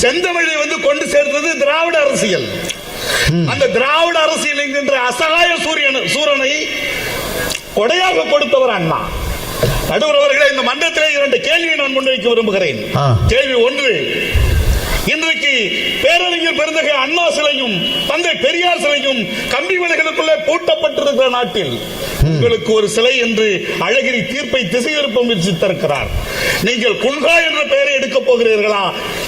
செந்தமிழை கொண்டு சேர்த்தது திராவிட அரசியல். அந்த திராவிட அரசியல் என்கின்ற அசகாய சூரனை கொடையாக கொடுத்தவர் அண்ணா. நடுவர் அவர்களே, இந்த மன்றத்திலே 2 கேள்வியை நான் முன்வைக்க விரும்புகிறேன். கேள்வி 1, இன்றைக்கு பேரறிஞர் பெருந்தகை அண்ணா சிலையும் தந்தை பெரியார் சிலையும் கம்பி வலைகளுக்குள்ளே பூட்டப்பட்டிருக்கிற நாட்டில் உங்களுக்கு ஒரு சிலை என்று அழகிரி தீர்ப்பை திசை திருப்ப முயற்சித்திருக்கிறார். நீங்கள் குன்ஹா என்ற பெயரை எடுக்கப் போகிறீர்களா,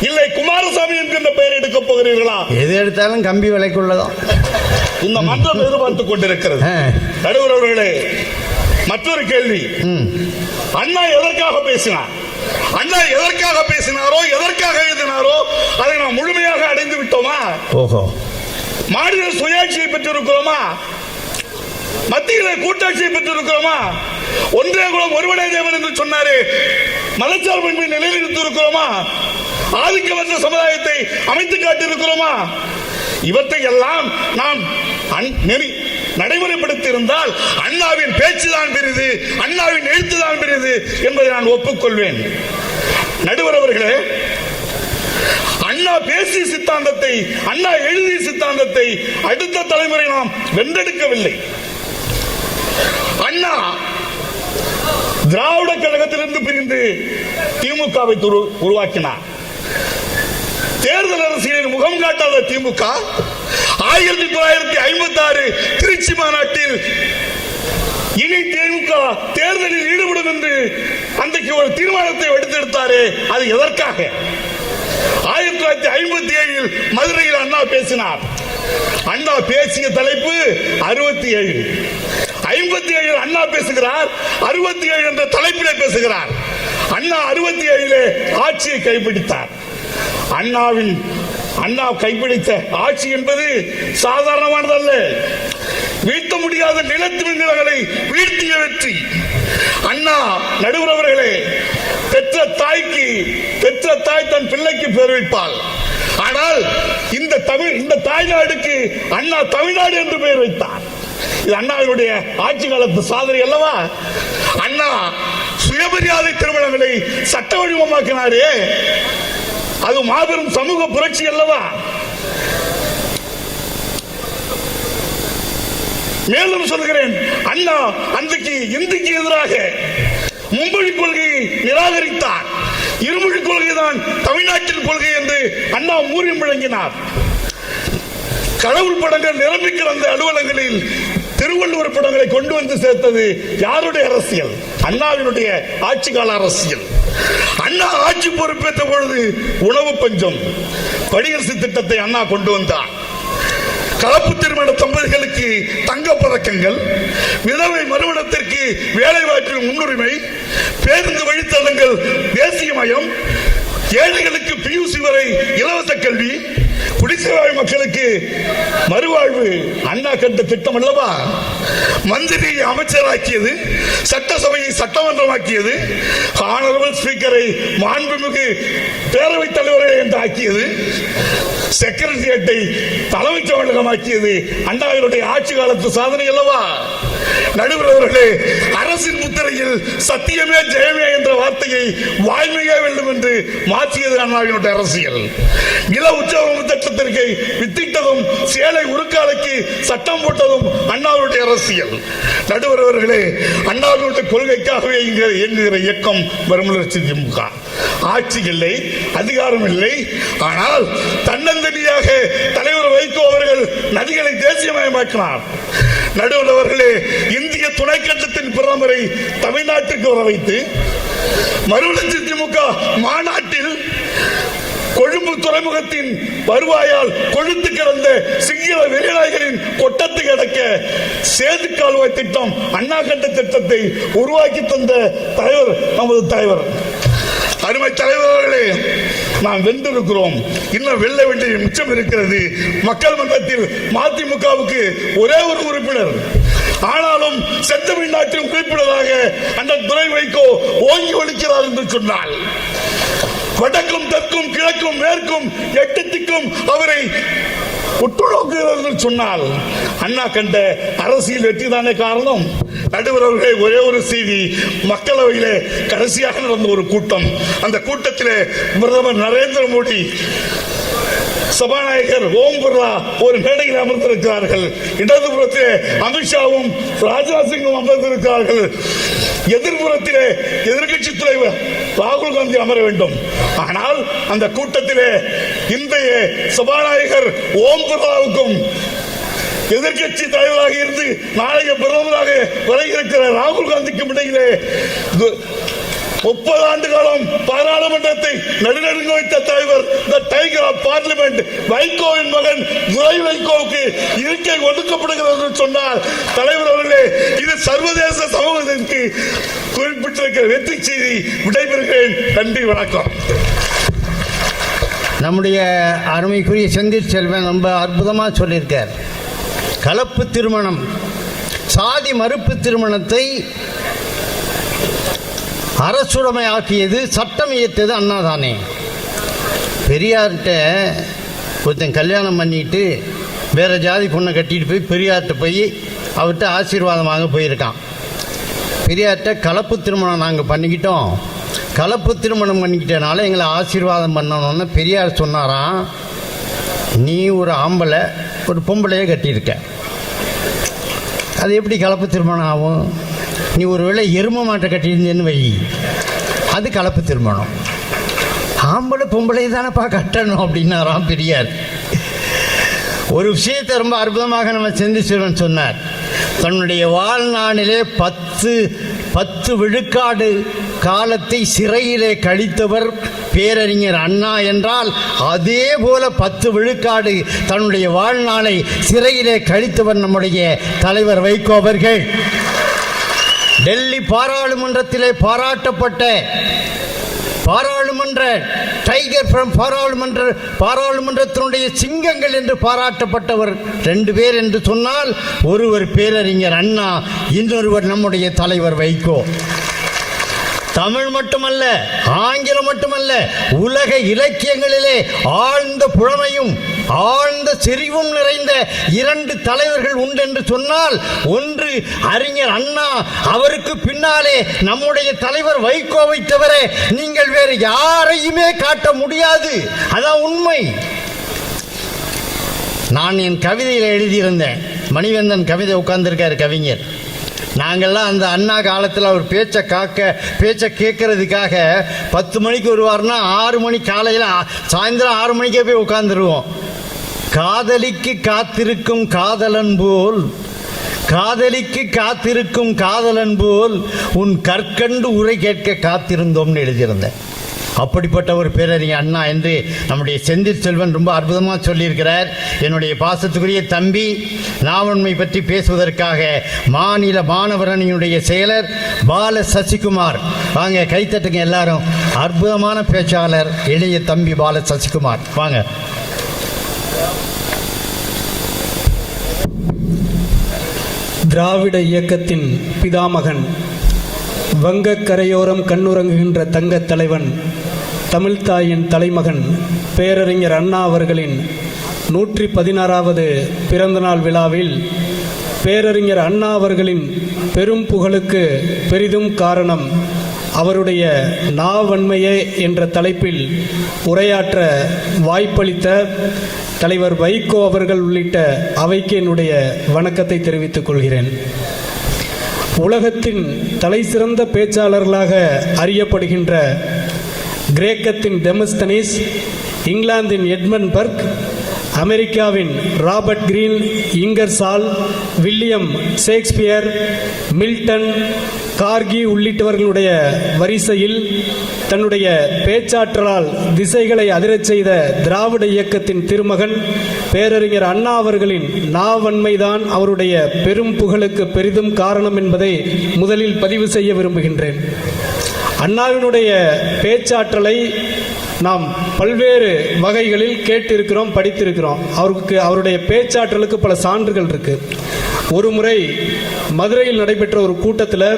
இல்லை குமாரசாமி என்கின்ற பெயரை எடுக்கப் போகிறீர்களா? எது எடுத்தாலும் கம்பி வலைக்குள்ளதான் இந்த மன்றம் எதிர்பார்த்துக் கொண்டிருக்கிறது. நடுவர் அவர்களே, மற்றொரு கேள்வி. அண்ணா எதற்காக பேசினார்? அண்ணா எதற்காக பேசினாரோ, எதற்காக எழுதினாரோ அதை நாம் முழுமையாக அடைந்து விட்டோமா? மாநில சுயாட்சியை பெற்றிருக்கிறோமா? மத்தியிலே கூட்டாட்சியை பெற்றிருக்கிறோமா? ஒன்றே குலம் ஒருவனே தேவன் என்று சொன்னாரே, மதச்சார்பின்மை நிலைநிறுத்தி இருக்கிறோமா? ஆதிக்கமற்ற சமுதாயத்தை அமைத்து காட்டியிருக்கிறோமா? இவற்றை எல்லாம் நாம் நடைமுறைப்படுத்தி இருந்தால் அண்ணாவின் பேச்சுதான் பெரிது, அண்ணாவின் எழுத்துதான் பெரிது என்பதை நான் ஒப்புக்கொள்வேன். நடுவர் அவர்களே, அண்ணா பேசிய சித்தாந்தத்தை, அண்ணா எழுதிய சித்தாந்தத்தை அடுத்த தலைமுறை நாம் வென்றெடுக்கவில்லை. அண்ணா திராவிட கழகத்திலிருந்து பிரிந்து திமுகவை உருவாக்கினார். தேர்தல் அரசியலில் முகம் காட்டாத திமுக 1956 திருச்சி மாநாட்டில் இனி திமுக தேர்தலில் ஈடுபடும் என்று அன்றைக்கு ஒரு தீர்மானத்தை எடுத்தெடுத்தாரே, அது எதற்காக? 1957 மதுரையில் அண்ணா பேசினார். அண்ணா பேசிய தலைப்பு 67. 57 அண்ணா பேசுகிறார், 67 என்ற தலைப்பிலே பேசுகிறார். அண்ணா 67 ஆட்சியை கைப்பிடித்தார். அண்ணா கைப்பிடித்த ஆட்சி என்பது சாதாரணமானதல்ல. வீழ்த்த முடியாத நிலத்து மின்களை வீழ்த்திய வெற்றி. அண்ணா நடுவர் அவர்களே, பெற்ற தாய் தன் பிள்ளைக்கு பேர் வைப்பாள். ஆனால் இந்த தாய்நாடுக்கு அண்ணா தமிழ்நாடு என்று பெயர் வைத்தார். இது அண்ணாவினுடைய ஆட்சி காலத்து சாதனை அல்லவா? அண்ணா சுயமரியாதை திருமணங்களை சட்ட வடிவமாக்கினாரே, அது மாபெரும் சமூக புரட்சி அல்லவா? மேலும் சொல்கிறேன், அண்ணா அன்றைக்கு இந்திக்கு எதிராக மும்மொழி கொள்கையை நிராகரித்தார். இருமொழி கொள்கை தான் தமிழ்நாட்டின் கொள்கை என்று அண்ணா மூரியம் முழங்கினார். கடவுள் படங்கள் நிரம்பி கிடந்த அலுவலகங்களில் திருவள்ளுவர் படங்களை கொண்டு வந்து சேர்த்தது யாருடைய அரசியல்? அண்ணாவினுடைய ஆட்சி கால அரசியல். அண்ணா ஆட்சி பொறுப்பேற்ற பொழுது உணவு பஞ்சம், படியரசு திட்டத்தை அண்ணா கொண்டு வந்தார். கலப்பு திருமண தம்பதிகளுக்கு தங்க பதக்கங்கள், விதவை மறுமணத்திற்கு வேலை வாய்ப்பில் முன்னுரிமை, பேருந்து வழித்தடங்கள் தேசியமயம், ஏழைகளுக்கு பியூசி வரை இலவச கல்வி, குடிசைவாழ் மக்களுக்கு மறுவாழ்வு அண்ணா கண்ட திட்டம் அல்லவா? மந்திரியை அமைச்சராக்கியது, சட்டசபையை சட்டமன்றமாக்கியது, ஹானரபிள் ஸ்பீக்கரை மாண்புமிகு பேரவைத் தலைவரை என்று ஆக்கியது, செக்ரட்டரியேட்டை தலைமைச் செயலகமாக்கியது அண்ணாவினுடைய ஆட்சி காலத்து சாதனை அல்லவா? நடுவர் அவர்களே, அரசின் முத்திரையில் சத்தியமே ஜெயமே என்ற வார்த்தையை வாய்மையே வேண்டும் என்று மாற்றியது அண்ணாவினுடைய அரசியல். நில உச்சவரம்பு திட்டத்திற்கு வித்திட்டதும் சேலை உருக்காலைக்கு சட்டம் போட்டதும் அண்ணாவினுடைய அரசியல். நடுவர் அவர்களே, அண்ணாவினுடைய கொள்கைக்காகவே இயங்குகிற இயக்கம் மறுமலர்ச்சி திமுக. ஆட்சி இல்லை, அதிகாரம் இல்லை, ஆனால் தன்னந்தனியாக தலைவர் வைகோ அவர்கள் நதிகளை தேசியமயமாக்கினார். நடுவர் அவர்களே, இந்திய துணைக்கண்டத்தின் பிரதமரை தமிழ்நாட்டுக்கு வர வைத்து மறுமலர்ச்சி திமுக மாநாட்டில் கொழும்பு துறைமுகத்தின் வருவாயால் கொழுத்து கிடந்த சிங்கள வெறிநாய்களின் கொட்டத்து கிடக்க சேது கால்வாய் திட்டம், அண்ணா கண்ட திட்டத்தை உருவாக்கி தந்த தலைவர் நமது தலைவர். அருமை தலைவர்களே, நாம் வென்றிருக்கிறோம். இன்னும் வெல்ல வேண்டிய மிச்சம் இருக்கிறது. மக்கள் மன்றத்தில் மதிமுகவுக்கு ஒரே ஒரு உறுப்பினர். ஆனாலும் செந்தமிழ்நாட்டின் குறிப்பிடதாக அந்த துரை வைகோ ஓங்கி ஒலிக்கிறார் என்று சொன்னால், வடக்கும் தெற்கும் கிழக்கும் மேற்கும் 8 திக்கும் அவரை உற்றுநோக்குகிறார்கள் சொன்னால், அண்ணா கண்ட அரசியல் வெற்றி தானே காரணம். நடுவர் அவர்களே, ஒரே ஒரு செய்தி. மக்களவையிலே கடைசியாக நடந்த ஒரு கூட்டம், அந்த கூட்டத்திலே பிரதமர் நரேந்திர மோடி, சபாநாயகர் ஓம் பிர்லா ஒரு மேடையில் அமர்ந்திருக்கிறார்கள். இடதுபுறத்திலே அமித்ஷாவும் ராஜ்நாத் சிங்கும் அமர்ந்திருக்கிறார்கள். எதிர்புறத்திலே எதிர்கட்சி தலைவர் ராகுல் காந்தி அமர வேண்டும். ஆனால் அந்த கூட்டத்திலே இன்றைய சபாநாயகர் ஓம் பிர்லாவுக்கும் எதிர்கட்சி தலைவராக இருந்து நாளைய பிரதமராக வர இருக்கிற ராகுல் காந்திக்கும் இடையிலே 30 ஆண்டு காலம் பாராளுமன்றத்தை நடுநடுங்க வைத்த தலைவர், தி டைகர் ஆஃப் பார்லிமெண்ட், வைகோவின் மகன் துரை வைகோவுக்கு இருக்கை ஒதுக்கப்படுகிறது என்று சொன்னால், தலைவர் அவர்களே, இது சர்வதேச சமூகத்திற்கு குறிப்பிட்டிருக்கிற வெற்றி செய்தி. விடைபெறுகிறேன். நன்றி, வணக்கம். நம்முடைய அருமைக்குரிய செந்தில் செல்வன் ரொம்ப அற்புதமாக சொல்லியிருக்கார். கலப்பு திருமணம், சாதி மறுப்பு திருமணத்தை அரசுடைமை ஆக்கியது, சட்டம் இயற்றியது அண்ணா தானே. பெரியார்கிட்ட ஒருத்தன் கல்யாணம் பண்ணிட்டு வேற ஜாதி பொண்ணை கட்டிட்டு போய் பெரியார்கிட்ட போய் அவர்கிட்ட ஆசீர்வாதம் வாங்க போயிருக்கான். பெரியார்கிட்ட கலப்பு திருமணம் நாங்கள் பண்ணிக்கிட்டோம், கலப்பு திருமணம் பண்ணிக்கிட்டனால எங்களை ஆசீர்வாதம் பண்ணணும்னு பெரியார் சொன்னாராம். நீ ஒரு ஆம்பளை ஒரு பொம்பளையே கட்டியிருக்க, அது எப்படி கலப்பு திருமணம் ஆகும்? நீ ஒரு வேளை எரும மாட்டை கட்டியிருந்தேன்னு வை, அது கலப்பு திருமணம். ஆம்பளை பொம்பளை தானப்பா கட்டணும் அப்படின்னாராம் பெரியார். ஒரு விஷயத்தை ரொம்ப அற்புதமாக நம்ம செந்தில் செல்வன் சொன்னார். தன்னுடைய வாழ்நாளிலே 10 விழுக்காடு காலத்தை சிறையிலே கழித்தவர் பேரறிஞர் அண்ணா என்றால், அதே போல 10 விழுக்காடு தன்னுடைய வாழ்நாளை சிறையிலே கழித்தவர் நம்முடைய தலைவர் வைகோ அவர்கள். டெல்லி பாராளுமன்றத்திலே பாராட்டப்பட்ட பாராளுமன்ற டைகர் ஃப்ரம் பாராளுமன்றத்தினுடைய சிங்கங்கள் என்று பாராட்டப்பட்டவர் 2 பேர் என்று சொன்னால், ஒருவர் பேரறிஞர் அண்ணா, இன்னொருவர் நம்முடைய தலைவர் வைகோ. தமிழ் மட்டுமல்ல, ஆங்கிலம் மட்டுமல்ல, உலக இலக்கியங்களிலே ஆழ்ந்த புலமையும் ஆழ்ந்த செறிவும் நிறைந்த 2 தலைவர்கள் உண்டு என்று சொன்னால், ஒன்று அறிஞர் அண்ணா, அவருக்கு பின்னாலே நம்முடைய தலைவர் வைகோவை தவிர நீங்கள் வேறு யாரையுமே காட்ட முடியாது. அதான் உண்மை. நான் என் கவிதையில் எழுதியிருந்தேன், மணிவந்தன் கவிதை உட்கார்ந்திருக்காரு கவிஞர். நாங்கள்லாம் அந்த அண்ணா காலத்தில் அவர் பேச்சை கேட்கறதுக்காக 10 மணிக்கு வருவார்னா 6 மணி காலையில் சாயந்தரம் 6 மணிக்கே போய் உட்காந்துருவோம். காதலிக்கு காத்திருக்கும் காதலன் போல், காதலிக்கு காத்திருக்கும் காதலன் போல் உன் கற்கண்டு உரை கேட்க காத்திருந்தோம்னு எழுதியிருந்தேன். அப்படிப்பட்ட ஒரு பேரறிஞர் அண்ணா என்று நம்முடைய செந்தில் செல்வன் ரொம்ப அற்புதமாக சொல்லியிருக்கிறார். என்னுடைய பாசத்துக்குரிய தம்பி, நாவன்மை பற்றி பேசுவதற்காக மாநில மாணவர் அணியினுடைய செயலர் பால சசிகுமார், வாங்க கைத்தட்டுங்க எல்லாரும். அற்புதமான பேச்சாளர் இளைய தம்பி பால சசிகுமார், வாங்க. திராவிட இயக்கத்தின் பிதாமகன், வங்கக் கரையோரம் கண்ணுறங்குகின்ற தங்கத் தலைவன், தமிழ்த்தாயின் தலைமகன் பேரறிஞர் அண்ணா அவர்களின் 116வது பிறந்தநாள் விழாவில் பேரறிஞர் அண்ணா அவர்களின் பெரும் புகழுக்கு பெரிதும் காரணம் அவருடைய நாவன்மையே என்ற தலைப்பில் உரையாற்ற வாய்ப்பளித்த தலைவர் வைகோ அவர்கள் உள்ளிட்ட அவைக்கு என்னுடைய வணக்கத்தை தெரிவித்துக் கொள்கிறேன். உலகத்தின் தலைசிறந்த பேச்சாளர்களாக அறியப்படுகின்ற கிரேக்கத்தின் டெமஸ்தனீஸ், இங்கிலாந்தின் எட்மண்ட் பர்க், அமெரிக்காவின் Robert Green, Ingersoll, William Shakespeare, Milton, கார்கி உள்ளிட்டவர்களுடைய வரிசையில் தன்னுடைய பேச்சாற்றலால் திசைகளை அதிரச் செய்த திராவிட இயக்கத்தின் திருமகன் பேரறிஞர் அண்ணா அவர்களின் நாவன்மைதான் அவருடைய பெரும் புகழுக்கு பெரிதும் காரணம் என்பதை முதலில் பதிவு செய்ய விரும்புகின்றேன். அண்ணாவினுடைய பேச்சாற்றலை நாம் பல்வேறு வகைகளில் கேட்டிருக்கிறோம், படித்திருக்கிறோம். அவருடைய பேச்சாற்றலுக்கு பல சான்றுகள் இருக்கு. ஒரு முறை மதுரையில் நடைபெற்ற ஒரு கூட்டத்தில்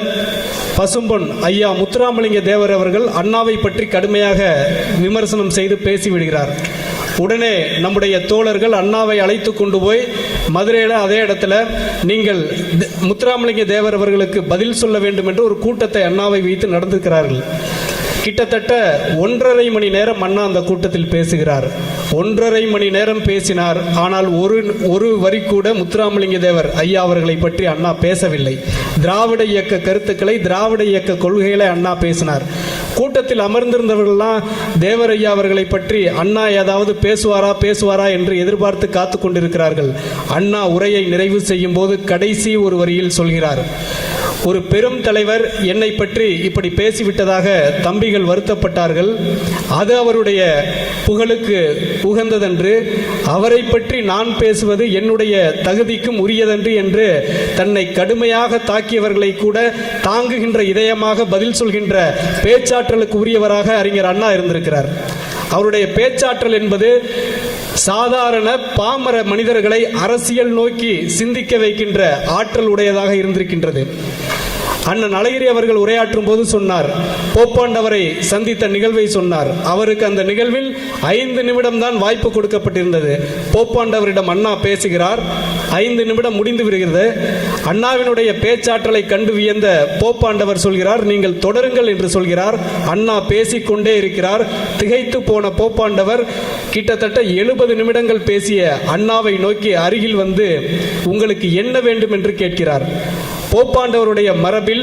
பசும்பொன் ஐயா முத்துராமலிங்க தேவர் அவர்கள் அண்ணாவை பற்றி கடுமையாக விமர்சனம் செய்து பேசிவிடுகிறார். உடனே நம்முடைய தோழர்கள் அண்ணாவை அழைத்து கொண்டு போய் மதுரையில் அதே இடத்துல நீங்கள் முத்துராமலிங்க தேவர் அவர்களுக்கு பதில் சொல்ல வேண்டும் என்று ஒரு கூட்டத்தை அண்ணாவை வைத்து நடந்திருக்கிறார்கள். கிட்டத்தட்ட 1.5 மணி நேரம் அண்ணா அந்த கூட்டத்தில் பேசுகிறார். 1.5 மணி நேரம் பேசினார். ஆனால் ஒரு வரி கூட முத்துராமலிங்க தேவர் ஐயா அவர்களை பற்றி அண்ணா பேசவில்லை. திராவிட இயக்க கருத்துக்களை, திராவிட இயக்க கொள்கைகளை அண்ணா பேசினார். கூட்டத்தில் அமர்ந்திருந்தவர்கள்லாம் தேவர் ஐயா அவர்களை பற்றி அண்ணா ஏதாவது பேசுவாரா என்று எதிர்பார்த்து காத்து கொண்டிருக்கிறார்கள். அண்ணா உரையை நிறைவு செய்யும் போது கடைசி ஒரு வரியில் சொல்கிறார், ஒரு பெரும் தலைவர் என்னை பற்றி இப்படி பேசிவிட்டதாக தம்பிகள் வருத்தப்பட்டார்கள். அது அவருடைய புகழுக்கு உகந்ததன்று, அவரை பற்றி நான் பேசுவது என்னுடைய தகுதிக்கும் உரியதன்று என்று தன்னை கடுமையாக தாக்கியவர்களை கூட தாங்குகின்ற இதயமாக பதில் சொல்கின்ற பேச்சாற்றலுக்கு உரியவராக அறிஞர் அண்ணா இருந்திருக்கிறார். அவருடைய பேச்சாற்றல் என்பது சாதாரண பாமர மனிதர்களை அரசியல் நோக்கி சிந்திக்க வைக்கின்ற ஆற்றல் உடையதாக இருந்திருக்கின்றது. அண்ணன் அழகிரி அவர்கள் உரையாற்றும் போது சொன்னார், போப்பாண்டவரை சந்தித்த நிகழ்வை சொன்னார். அவருக்கு அந்த நிகழ்வில் 5 நிமிடம் தான் வாய்ப்பு கொடுக்கப்பட்டிருந்தது. போப்பாண்டவரிடம் அண்ணா பேசுகிறார், 5 நிமிடம் முடிந்து விடுகிறது. அண்ணாவினுடைய பேச்சாற்றலை கண்டு வியந்த போப்பாண்டவர் சொல்கிறார், நீங்கள் தொடருங்கள் என்று சொல்கிறார். அண்ணா பேசிக்கொண்டே இருக்கிறார். திகைத்து போன போப்பாண்டவர் கிட்டத்தட்ட 70 நிமிடங்கள் பேசிய அண்ணாவை நோக்கி அருகில் வந்து உங்களுக்கு என்ன வேண்டும் என்று கேட்கிறார். போப்பாண்டவருடைய மரபில்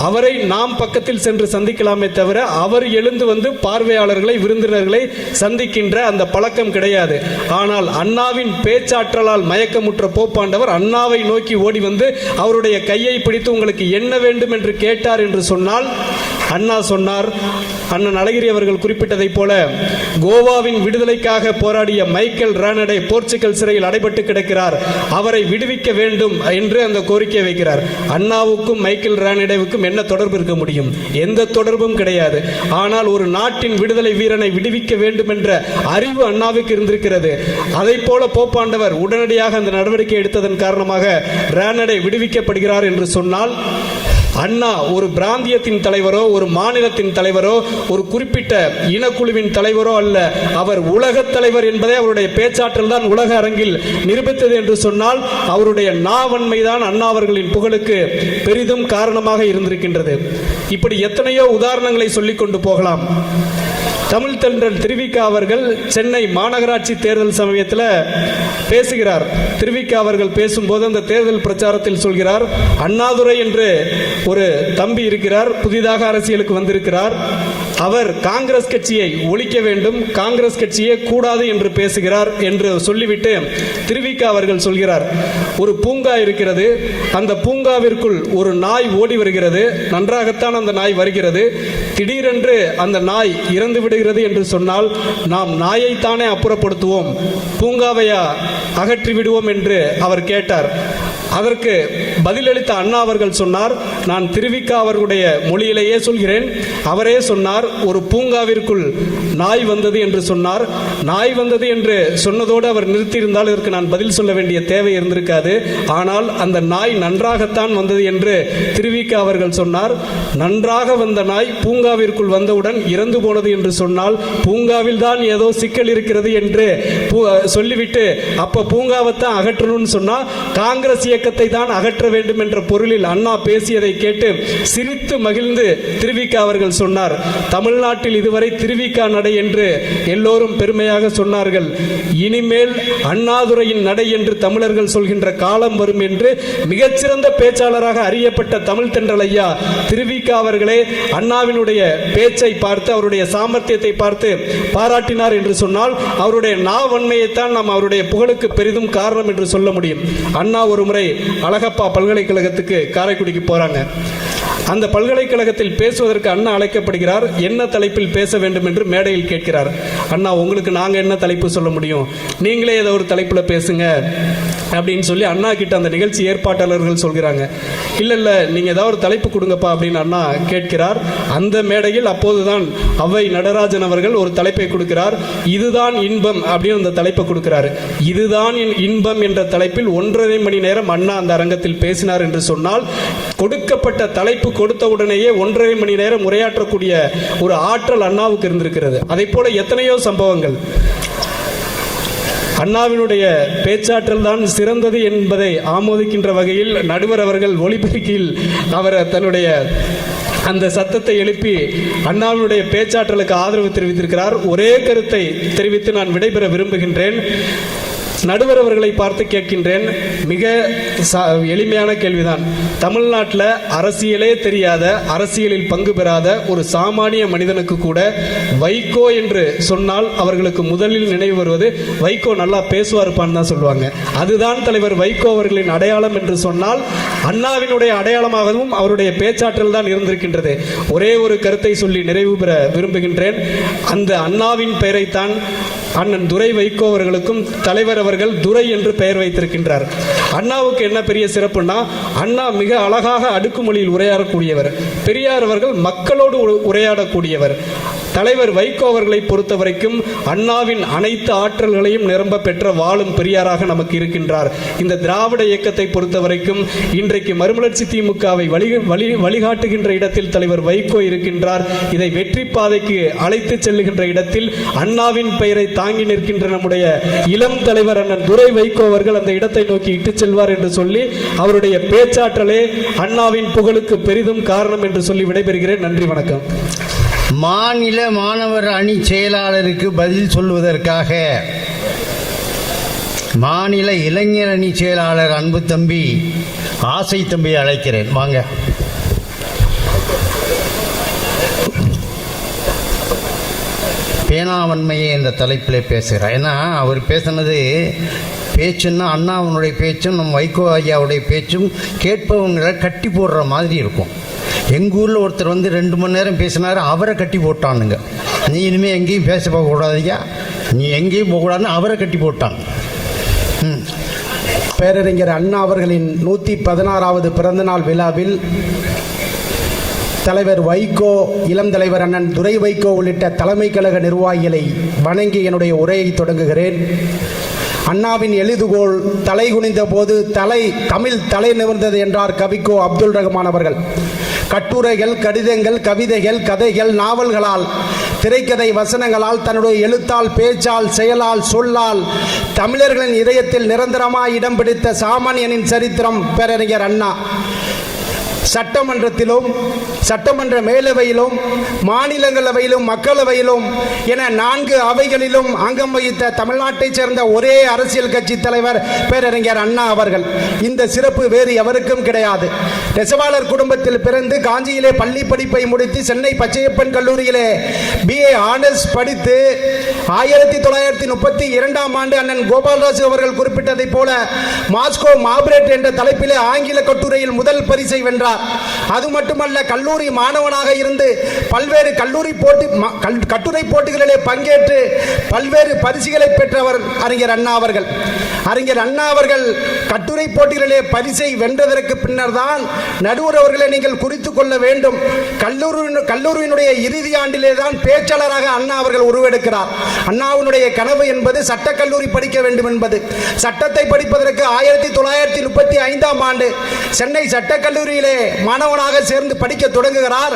அவரை நாம் பக்கத்தில் சென்று சந்திக்கலாமே தவிர அவர் எழுந்து வந்து பார்வையாளர்களை, விருந்தினர்களை சந்திக்கின்ற அந்த பழக்கம் கிடையாது. ஆனால் அண்ணாவின் பேச்சாற்றலால் மயக்கமுற்ற போப்பாண்டவர் அண்ணாவை நோக்கி ஓடி வந்து அவருடைய கையை பிடித்து உங்களுக்கு என்ன வேண்டும் என்று கேட்டார் என்று சொன்னால், அண்ணா சொன்னார், அண்ணன் அழகிரி அவர்கள் குறிப்பிட்டதைப் போல கோவாவின் விடுதலைக்காக போராடிய மைக்கேல் ரானடே போர்ச்சுகல் சிறையில் அடைபட்டு கிடக்கிறார், அவரை விடுவிக்க வேண்டும் என்று அந்த கோரிக்கை வைக்கிறார். அண்ணாவுக்கும் மைக்கேல் ரானடேவுக்கும் என்ன தொடர்பு இருக்க முடியும்? எந்த தொடர்பும் கிடையாது. ஆனால் ஒரு நாட்டின் விடுதலை வீரனை விடுவிக்க வேண்டும் என்ற அறிவு அண்ணாவுக்கு இருந்திருக்கிறது. அதை போல போப்பாண்டவர் உடனடியாக அந்த நடவடிக்கை எடுத்ததன் காரணமாக ரானடே விடுவிக்கப்படுகிறார் என்று சொன்னால், அண்ணா ஒரு பிராந்தியத்தின் தலைவரோ, ஒரு மாநிலத்தின் தலைவரோ, ஒரு குறிப்பிட்ட இனக்குழுவின் தலைவரோ அல்ல. அவர் உலக தலைவர் என்பதை அவருடைய பேச்சாற்றல் தான் உலக அரங்கில் நிரூபித்தது என்று சொன்னால், அவருடைய நாவன்மைதான் அண்ணா அவர்களின் புகழுக்கு பெரிதும் காரணமாக இருந்திருக்கின்றது. இப்படி எத்தனையோ உதாரணங்களை சொல்லிக் கொண்டு போகலாம். தமிழ் தென்றல் திருவிக்கா அவர்கள் சென்னை மாநகராட்சி தேர்தல் சமயத்தில் பேசுகிறார். திருவிக்கா அவர்கள் பேசும்போது அந்த தேர்தல் பிரச்சாரத்தில் சொல்கிறார், அண்ணாதுரை என்று ஒரு தம்பி இருக்கிறார், புதிதாக அரசியலுக்கு வந்திருக்கிறார், அவர் காங்கிரஸ் கட்சியை ஒழிக்க வேண்டும், காங்கிரஸ் கட்சியே கூடாது என்று பேசுகிறார் என்று சொல்லிவிட்டு திருவிக்கா அவர்கள் சொல்கிறார், ஒரு பூங்கா இருக்கிறது, அந்த பூங்காவிற்குள் ஒரு நாய் ஓடி வருகிறது, நன்றாகத்தான் அந்த நாய் வருகிறது, திடீரென்று அந்த நாய் இறந்து விடுகிறது என்று சொன்னால் நாம் நாயைத்தானே அப்புறப்படுத்துவோம், பூங்காவையா அகற்றி விடுவோம் என்று அவர் கேட்டார். அதற்கு பதிலளித்த அண்ணா அவர்கள் சொன்னார், நான் திருவிக்கா அவர்களுடைய மொழியிலேயே சொல்கிறேன், அவரே சொன்னார், ஒரு பூங்காவிற்குள் நாய் வந்தது என்று சொன்னார். நாய் வந்தது என்று சொன்னதோடு அவர் நிறுத்தியிருந்தால் இதற்கு நான் பதில் சொல்ல வேண்டிய தேவை இருந்திருக்காது. ஆனால் அந்த நாய் நன்றாகத்தான் வந்தது என்று திருவிக்கா அவர்கள் சொன்னார். நன்றாக வந்த நாய் பூங்காவிற்குள் வந்தவுடன் இறந்து போனது என்று சொன்னால் பூங்காவில் தான் ஏதோ சிக்கல் இருக்கிறது என்று சொல்லிவிட்டு அப்ப பூங்காவைத்தான் அகற்றணும்னு சொன்னா காங்கிரஸ் இயக்கத்தை தான் அகற்ற வேண்டும் என்ற பொருளில் அண்ணா பேசியதை கேட்டு சிரித்து மகிழ்ந்து திருவிக அவர்கள் சொன்னார், தமிழ்நாட்டில் இதுவரை திருவிக நடை என்று எல்லோரும் பெருமையாக சொன்னார்கள், இனிமேல் அண்ணாதுரையின் நடை என்று தமிழர்கள் சொல்கின்ற காலம் வரும் என்று மிகச்சிறந்த பேச்சாளராக அறியப்பட்ட தமிழ் தென்றல் ஐயா திருவிக அவர்களே அண்ணாவினுடைய பேச்சை பார்த்து அவருடைய சாமர்த்தியத்தை பார்த்து பாராட்டினார் என்று சொன்னால் அவருடைய நாவன்மையைத்தான் நாம் அவருடைய புகழுக்கு பெரிதும் காரணம் என்று சொல்ல முடியும். அண்ணா ஒரு முறை அழகப்பா பல்கலைக்கழகத்துக்கு காரைக்குடிக்கு போறாங்க. அந்த பல்கலைக்கழகத்தில் பேசுவதற்கு அண்ணா அழைக்கப்படுகிறார். என்ன தலைப்பில் பேச வேண்டும் என்று மேடையில் கேட்கிறார். அண்ணா, உங்களுக்கு நாங்க என்ன தலைப்பு சொல்ல முடியும், நீங்களே ஏதோ ஒரு தலைப்புல பேசுங்க அப்படின்னு சொல்லி அண்ணா கிட்ட அந்த நிகழ்ச்சி ஏற்பாட்டாளர்கள் சொல்கிறாங்க. இல்ல நீங்க ஏதாவது ஒரு தலைப்பு கொடுங்கப்பா அப்படின்னு அண்ணா கேட்கிறார். அந்த மேடையில் அப்போதுதான் அவ்வை நடராஜன் அவர்கள் ஒரு தலைப்பை கொடுக்கிறார். இதுதான் இன்பம் அப்படின்னு அந்த தலைப்பை கொடுக்கிறார். இதுதான் இன்பம் என்ற தலைப்பில் 1.5 மணி நேரம் அண்ணா அந்த அரங்கத்தில் பேசினார் என்று சொன்னால், கொடுக்கப்பட்ட தலைப்பு கொடுத்த உடனேயே 1.5 மணி நேரம் உரையாற்றக்கூடிய ஒரு ஆற்றல் அண்ணாவுக்கு இருந்திருக்கிறது. அதை போல எத்தனையோ சம்பவங்கள். அண்ணாவினுடைய பேச்சாற்றல் தான் சிறந்தது என்பதை ஆமோதிக்கின்ற வகையில் நடுவர் அவர்கள் ஒலிபெருக்கியில் அவர் தன்னுடைய அந்த சத்தத்தை எழுப்பி அண்ணாவினுடைய பேச்சாற்றலுக்கு ஆதரவு தெரிவித்திருக்கிறார். ஒரே கருத்தை தெரிவித்து நான் விடைபெற விரும்புகின்றேன். நடுவர் அவர்களை பார்த்து கேட்கின்றேன், மிக எளிமையான கேள்விதான். தமிழ்நாட்டில் அரசியலே தெரியாத, அரசியலில் பங்கு பெறாத ஒரு சாமானிய மனிதனுக்கு கூட வைகோ என்று சொன்னால் அவர்களுக்கு முதலில் நினைவு வருவது வைகோ நல்லா பேசுவார்ப்பான்னு தான் சொல்லுவாங்க. அதுதான் தலைவர் வைகோ அவர்களின் அடையாளம் என்று சொன்னால் அண்ணாவினுடைய அடையாளமாகவும் அவருடைய பேச்சாற்றல் தான் இருந்திருக்கின்றது. ஒரே ஒரு கருத்தை சொல்லி நிறைவு பெற விரும்புகின்றேன். அந்த அண்ணாவின் பெயரைத்தான் அண்ணன் துரை வைகோ அவர்களுக்கும் தலைவர் அவர்கள் துரை என்று பெயர் வைத்திருக்கின்றார். அண்ணாவுக்கு என்ன பெரிய சிறப்புன்னா, அண்ணா மிக அழகாக அடுக்குமொழியில் உரையாடக்கூடியவர். பெரியார் அவர்கள் மக்களோடு உரையாடக்கூடியவர். தலைவர் வைகோ அவர்களை பொறுத்த வரைக்கும் அண்ணாவின் அனைத்து ஆற்றல்களையும் நிரம்ப பெற்ற வாழும் பெரியாராக நமக்கு இருக்கின்றார். இந்த திராவிட இயக்கத்தை பொறுத்த வரைக்கும் இன்றைக்கு மறுமலர்ச்சி திமுகவை வழிகாட்டுகின்ற இடத்தில் தலைவர் வைகோ இருக்கின்றார். இதை வெற்றி பாதைக்கு அழைத்து செல்லுகின்ற இடத்தில் அண்ணாவின் பெயரை தாங்கி நிற்கின்ற நம்முடைய இளம் தலைவர் அண்ணன் துரை வைகோ அவர்கள் அந்த இடத்தை நோக்கி இட்டு செல்வார் என்று சொல்லி அவருடைய பேச்சாற்றலே அண்ணாவின் புகழுக்கு பெரிதும் காரணம் என்று சொல்லி விடைபெறுகிறேன். நன்றி, வணக்கம். மாநில மாணவர் அணி செயலாளருக்கு பதில் சொல்வதற்காக மாநில இளைஞர் அணி செயலாளர் அன்பு தம்பி ஆசை தம்பி அழைக்கிறேன். வாங்க. பேனாவன்மையை என்ற தலைப்பில் பேசுகிறார். ஏன்னா அவர் பேசினது பேச்சுன்னா அண்ணாவுடைய பேச்சும் நம்ம வைகோ ஐயாவுடைய பேச்சும் கேட்பவங்களை கட்டி போடுற மாதிரி இருக்கும். எங்கள் ஊரில் ஒருத்தர் 2 மணி நேரம் பேசினார், அவரை கட்டி போட்டானுங்க. நீ இனிமேல் எங்கேயும் பேச போகக்கூடாதுயா, நீ எங்கேயும் போகக்கூடாதுன்னு அவரை கட்டி போட்டாங்க. பேரறிஞர் அண்ணா அவர்களின் 116வது பிறந்தநாள் விழாவில் தலைவர் வைகோ, இளம் தலைவர் அண்ணன் துரை வைகோ உள்ளிட்ட தலைமை கழக நிர்வாகிகளை வணங்கி என்னுடைய உரையை தொடங்குகிறேன். அண்ணாவின் எழுதுகோள் தலை குனிந்த போது தமிழ் தலை நிமிர்ந்தது என்றார் கவிக்கோ அப்துல் ரஹ்மான் அவர்கள். கட்டுரைகள், கடிதங்கள், கவிதைகள், கதைகள், நாவல்களால், திரைக்கதை வசனங்களால், தன்னுடைய எழுத்தால், பேச்சால், செயலால், சொல்லால் தமிழர்களின் இதயத்தில் நிரந்தரமாய் இடம் பிடித்த சாமானியனின் சரித்திரம் பேரறிஞர் அண்ணா. சட்டமன்றத்திலும், சட்டமன்ற மேலவையிலும், மாநிலங்களவையிலும், மக்களவையிலும் என 4 அவைகளிலும் அங்கம் வகித்த தமிழ்நாட்டைச் சேர்ந்த ஒரே அரசியல் கட்சி தலைவர் பேரறிஞர் அண்ணா அவர்கள். இந்த சிறப்பு வேறு எவருக்கும் கிடையாது. நெசவாளர் குடும்பத்தில் பிறந்து காஞ்சியிலே பள்ளி படிப்பை முடித்து சென்னை பச்சையப்பன் கல்லூரியிலே BA ஆனர்ஸ் படித்து 1932ஆம் ஆண்டு அண்ணன் கோபால்ராஜு அவர்கள் குறிப்பிட்டதைப் போல மாஸ்கோ மார்பரேட் என்ற தலைப்பிலே ஆங்கில கட்டுரையில் முதல் பரிசை வென்றார். அது மட்டுமல்ல, கல்லூரி மாணவனாக இருந்து பல்வேறு கட்டுரை போட்டிகளிலே பங்கேற்று பல்வேறு பரிசுகளை பெற்றவர் அறிஞர் அண்ணா அவர்கள். அறிஞர் அண்ணா அவர்கள் கட்டுரை போட்டிகளிலே பரிசை வென்றதற்கு பின்னர் தான் நடுவர் அவர்களை நீங்கள் குறித்துக் கொள்ள வேண்டும், கல்லூரியினுடைய இறுதி ஆண்டிலே தான் பேச்சாளராக அண்ணா அவர்கள் உருவெடுக்கிறார். அண்ணாவினுடைய கனவு என்பது சட்டக்கல்லூரி படிக்க வேண்டும் என்பது. சட்டத்தை படிப்பதற்கு 1935ஆம் ஆண்டு சென்னை சட்டக்கல்லூரியிலே மாணவனாக சேர்ந்து படிக்க தொடங்குகிறார்.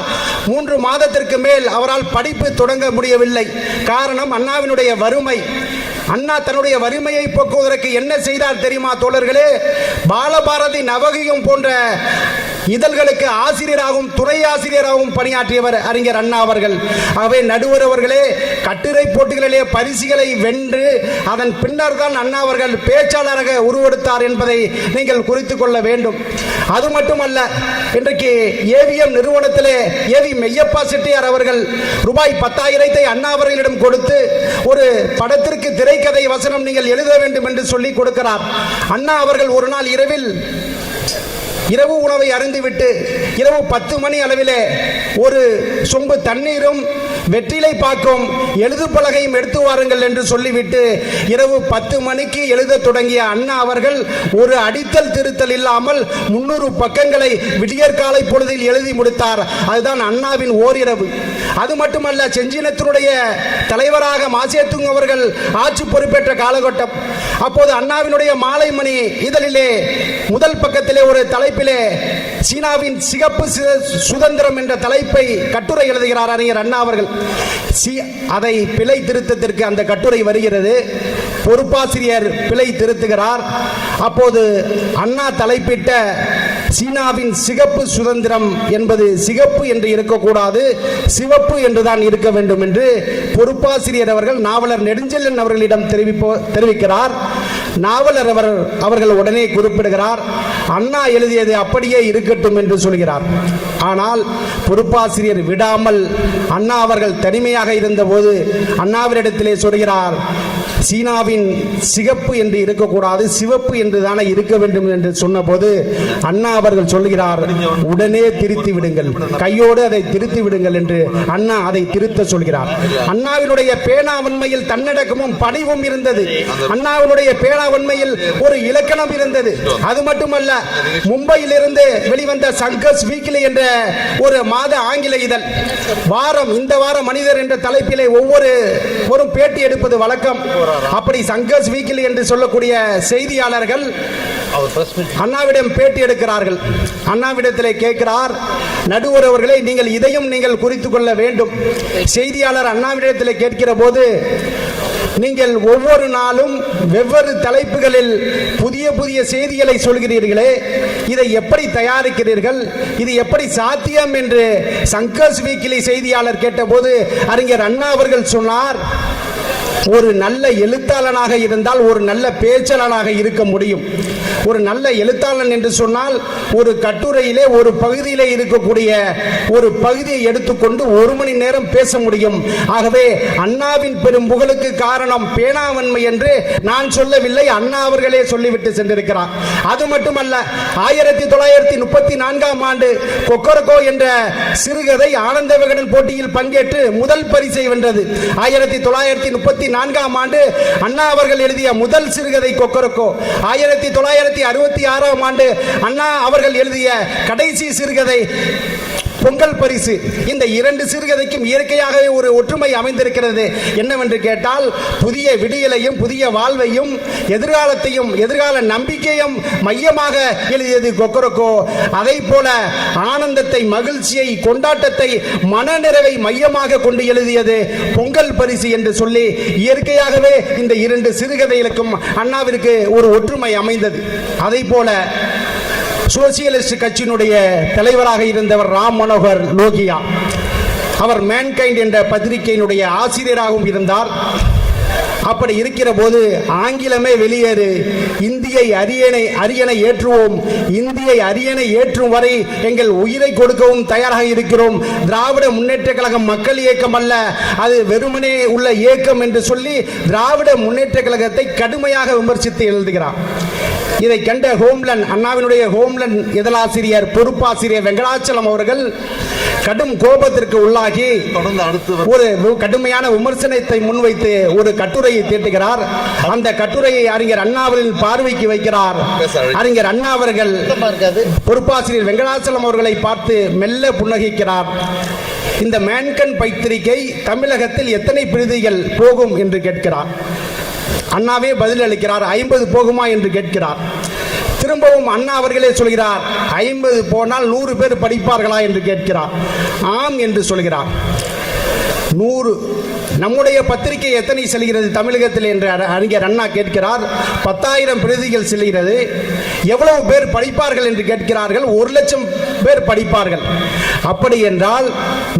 3 மாதத்திற்கு மேல் அவரால் படிப்பு தொடங்க முடியவில்லை. காரணம் அண்ணாவினுடைய வறுமை. அண்ணா தன்னுடைய வறுமையை போக்குவதற்கு என்ன செய்தார் தெரியுமா தோழர்களே? பாலபாரதி, நவகியம் போன்ற இதழ்களுக்கு ஆசிரியராகவும் துணை ஆசிரியராகவும் பணியாற்றியவர் அறிஞர் அண்ணா அவர்கள். ஆகவே நடுவர் அவர்களே, கட்டுரை போட்டிகளிலே பரிசுகளை வென்று அதன் பின்னர் தான் அண்ணா அவர்கள் பேச்சாளராக உருவெடுத்தார் என்பதை நீங்கள் குறித்துக் கொள்ள வேண்டும். அது மட்டுமல்ல, இன்றைக்கு ஏவிஎம் நிறுவனத்திலே ஏவி மெய்யப்பா செட்டியார் அவர்கள் ரூபாய் 10,000 அண்ணா அவர்களிடம் கொடுத்து ஒரு படத்திற்கு திரைக்கதை வசனம் நீங்கள் எழுத வேண்டும் என்று சொல்லி கொடுக்கிறார். அண்ணா அவர்கள் ஒரு நாள் இரவு உணவை அருந்திவிட்டு இரவு 10 மணி அளவிலே ஒரு சொம்பு தண்ணீரும் வெற்றிலை பாக்கும் எழுது பலகையும் எடுத்து வாருங்கள் என்று சொல்லிவிட்டு இரவு 10 மணிக்கு எழுத தொடங்கிய அண்ணா அவர்கள் ஒரு அடித்தல் திருத்தல் இல்லாமல் 300 பக்கங்களை விடியற்காலை பொழுதில் எழுதி முடித்தார். அதுதான் அண்ணாவின் ஓரிரவு. அது மட்டுமல்ல, செஞ்சினத்தினுடைய தலைவராக மாசேத்துங் அவர்கள் ஆட்சி பொறுப்பேற்ற காலகட்டம். அப்போது அண்ணாவினுடைய மாலை மணி இதழிலே முதல் பக்கத்திலே ஒரு தலைப்பிலே சீனாவின் சிகப்பு சுதந்திரம் என்ற தலைப்பை கட்டுரை எழுதுகிறார் அறிஞர் அண்ணா அவர்கள். அதை பிழை திருத்தத்திற்கு அந்த கட்டுரை வருகிறது. பொறுப்பாசிரியர் பிழை திருத்துகிறார். அப்போது அண்ணா தலைப்பிட்ட சீனாவின் சிகப்பு சுதந்திரம் என்பது சிகப்பு என்று இருக்கக்கூடாது, சிவப்பு என்றுதான் இருக்க வேண்டும் என்று பொறுப்பாசிரியர் அவர்கள் நாவலர் நெடுஞ்செழியன் அவர்களிடம் தெரிவிக்கிறார். நாவலர் அவர்கள் உடனே குறிப்பிடுகிறார், அண்ணா எழுதியது அப்படியே இருக்கட்டும் என்று சொல்கிறார். ஆனால் பொறுப்பாசிரியர் விடாமல் அண்ணா அவர்கள் தனிமையாக இருந்தபோது அண்ணாவினிடத்திலே சொல்கிறார், சீனாவின் சிகப்பு என்று இருக்கக்கூடாது, சிவப்பு என்று தானே இருக்க வேண்டும் என்று சொன்னபோது அண்ணா அவர்கள் சொல்கிறார், உடனே திருத்தி விடுங்கள், கையோடு அதை திருத்தி விடுங்கள் என்று அண்ணா அதை திருத்த சொல்கிறார். அண்ணாவினுடைய பேனாவன்மையில் தன்னடக்கமும் பணிவும் இருந்தது. அண்ணாவினுடைய பேனாவன்மையில் ஒரு இலக்கணம் இருந்தது. அது மட்டுமல்ல, மும்பையிலிருந்து வெளிவந்த சங்கர்ஸ் வீக்லி என்ற ஒரு மாத ஆங்கில இதழ் இந்த வார மனிதர் என்ற தலைப்பிலே ஒவ்வொரு பேட்டி எடுப்பது வழக்கம். அப்படி சங்கர்ஸ் வீக்லி என்று சொல்லக்கூடிய செய்தியாளர்கள் அண்ணாவிடம் பேட்டி எடுக்கிறார்கள். அண்ணாவிடத்திலே கேட்கிறார், நடுவர் அவர்களே, நீங்கள் குறித்துக் கொள்ள வேண்டும். செய்தியாளர் அண்ணாவிடத்திலே கேட்கிற போது, நீங்கள் ஒவ்வொரு நாளும் வெவ்வேறு தலைப்புகளில் புதிய புதிய செய்திகளை சொல்கிறீர்களே, இதை எப்படி தயாரிக்கிறீர்கள், இது எப்படி சாத்தியம் என்று சங்கர்ஸ் வீக்லி செய்தியாளர் கேட்டபோது அறிஞர் அண்ணா அவர்கள் சொன்னார், ஒரு நல்ல எழுத்தாளனாக இருந்தால் ஒரு நல்ல பேச்சாளனாக இருக்க முடியும். ஒரு நல்ல எழுத்தாளன் என்று சொன்னால் ஒரு கட்டுரையிலே ஒரு பகுதியிலே இருக்கக்கூடிய ஒரு பகுதியை எடுத்துக்கொண்டு 1 மணி நேரம் பேச முடியும். ஆகவே அண்ணாவின் பெரும் புகழுக்கு காரணம் பேனாவன்மை என்று நான் சொல்லவில்லை, அண்ணா அவர்களே சொல்லிவிட்டு சென்றிருக்கிறார். அது மட்டுமல்ல, 1934ஆம் ஆண்டு கொக்கரக்கோ என்ற சிறுகதை ஆனந்த விகடன் போட்டியில் பங்கேற்று முதல் பரிசை வென்றது. 1934ஆம் ஆண்டு அண்ணா அவர்கள் எழுதிய முதல் சிறுகதை கொக்கரக்கோ. 1966ஆம் ஆண்டு அண்ணா அவர்கள் எழுதிய கடைசி சிறுகதை பொங்கல் பரிசு. இந்த 2 சிறுகதைக்கும் இயற்கையாகவே ஒரு ஒற்றுமை அமைந்திருக்கிறது. என்னவென்று கேட்டால், புதிய விடியலையும் புதிய வாழ்வையும் எதிர்காலத்தையும் எதிர்கால நம்பிக்கையும் மையமாக எழுதியது கொக்கரக்கோ. அதை போல ஆனந்தத்தை, மகிழ்ச்சியை, கொண்டாட்டத்தை, மனநிறைவை மையமாக கொண்டு எழுதியது பொங்கல் பரிசு என்று சொல்லி இயற்கையாகவே இந்த 2 சிறுகதைகளுக்கும் அண்ணாவிற்கு ஒரு ஒற்றுமை அமைந்தது. அதை போல சோசியலிஸ்ட் கட்சியினுடைய தலைவராக இருந்தவர் ராம் மனோகர் லோகியா. அவர் மேன்கைண்ட் என்ற பத்திரிகையினுடைய ஆசிரியராகவும் இருந்தார். அப்படி இருக்கிற போது ஆங்கிலமே வெளியேறு, இந்தியை அரியணை ஏற்றுவோம், இந்தியை அரியணை ஏற்றும் வரை எங்கள் உயிரை கொடுக்கவும் தயாராக இருக்கிறோம், திராவிட முன்னேற்ற கழகம் மக்கள் இயக்கம் அல்ல, அது வெறுமனே உள்ள இயக்கம் என்று சொல்லி திராவிட முன்னேற்ற கழகத்தை கடுமையாக விமர்சித்து எழுதுகிறார். இதை கண்ட ஹோம்லன், அண்ணாவினுடைய ஹோம்லன் இதழாசிரியர் பொறுப்பாசிரியர் வெங்கடாச்சலம் அவர்கள் கடும் கோபத்திற்கு உள்ளாகி ஒரு கடுமையான விமர்சனத்தை முன்வைத்து ஒரு கட்டுரையை தீட்டுகிறார். அந்த கட்டுரையை அறிஞர் அண்ணாவின் பார்வைக்கு வைக்கிறார். அறிஞர் அண்ணா அவர்கள் பொறுப்பாசிரியர் வெங்கடாச்சலம் அவர்களை பார்த்து மெல்ல புன்னகைக்கிறார். இந்த மேன்கன் பத்திரிகை தமிழகத்தில் எத்தனை பிரதிகள் போகும் என்று கேட்கிறார். அண்ணாவே பதில் அளிக்கிறார், 50 போகுமா என்று கேட்கிறார். திரும்பவும் அண்ணா அவர்களே சொல்கிறார், 50 போனால் 100 பேர் படிப்பார்களா என்று கேட்கிறார். ஆம் என்று சொல்கிறார். 100 நம்முடைய பத்திரிகை எத்தனை செல்கிறது தமிழகத்தில் என்று அறிஞர் அண்ணா கேட்கிறார். 10,000 பிரதிகள் செல்கிறது. எவ்வளவு பேர் படிப்பார்கள் என்று கேட்கிறார்கள். 1,00,000 பேர் படிப்பார்கள். அப்படி என்றால்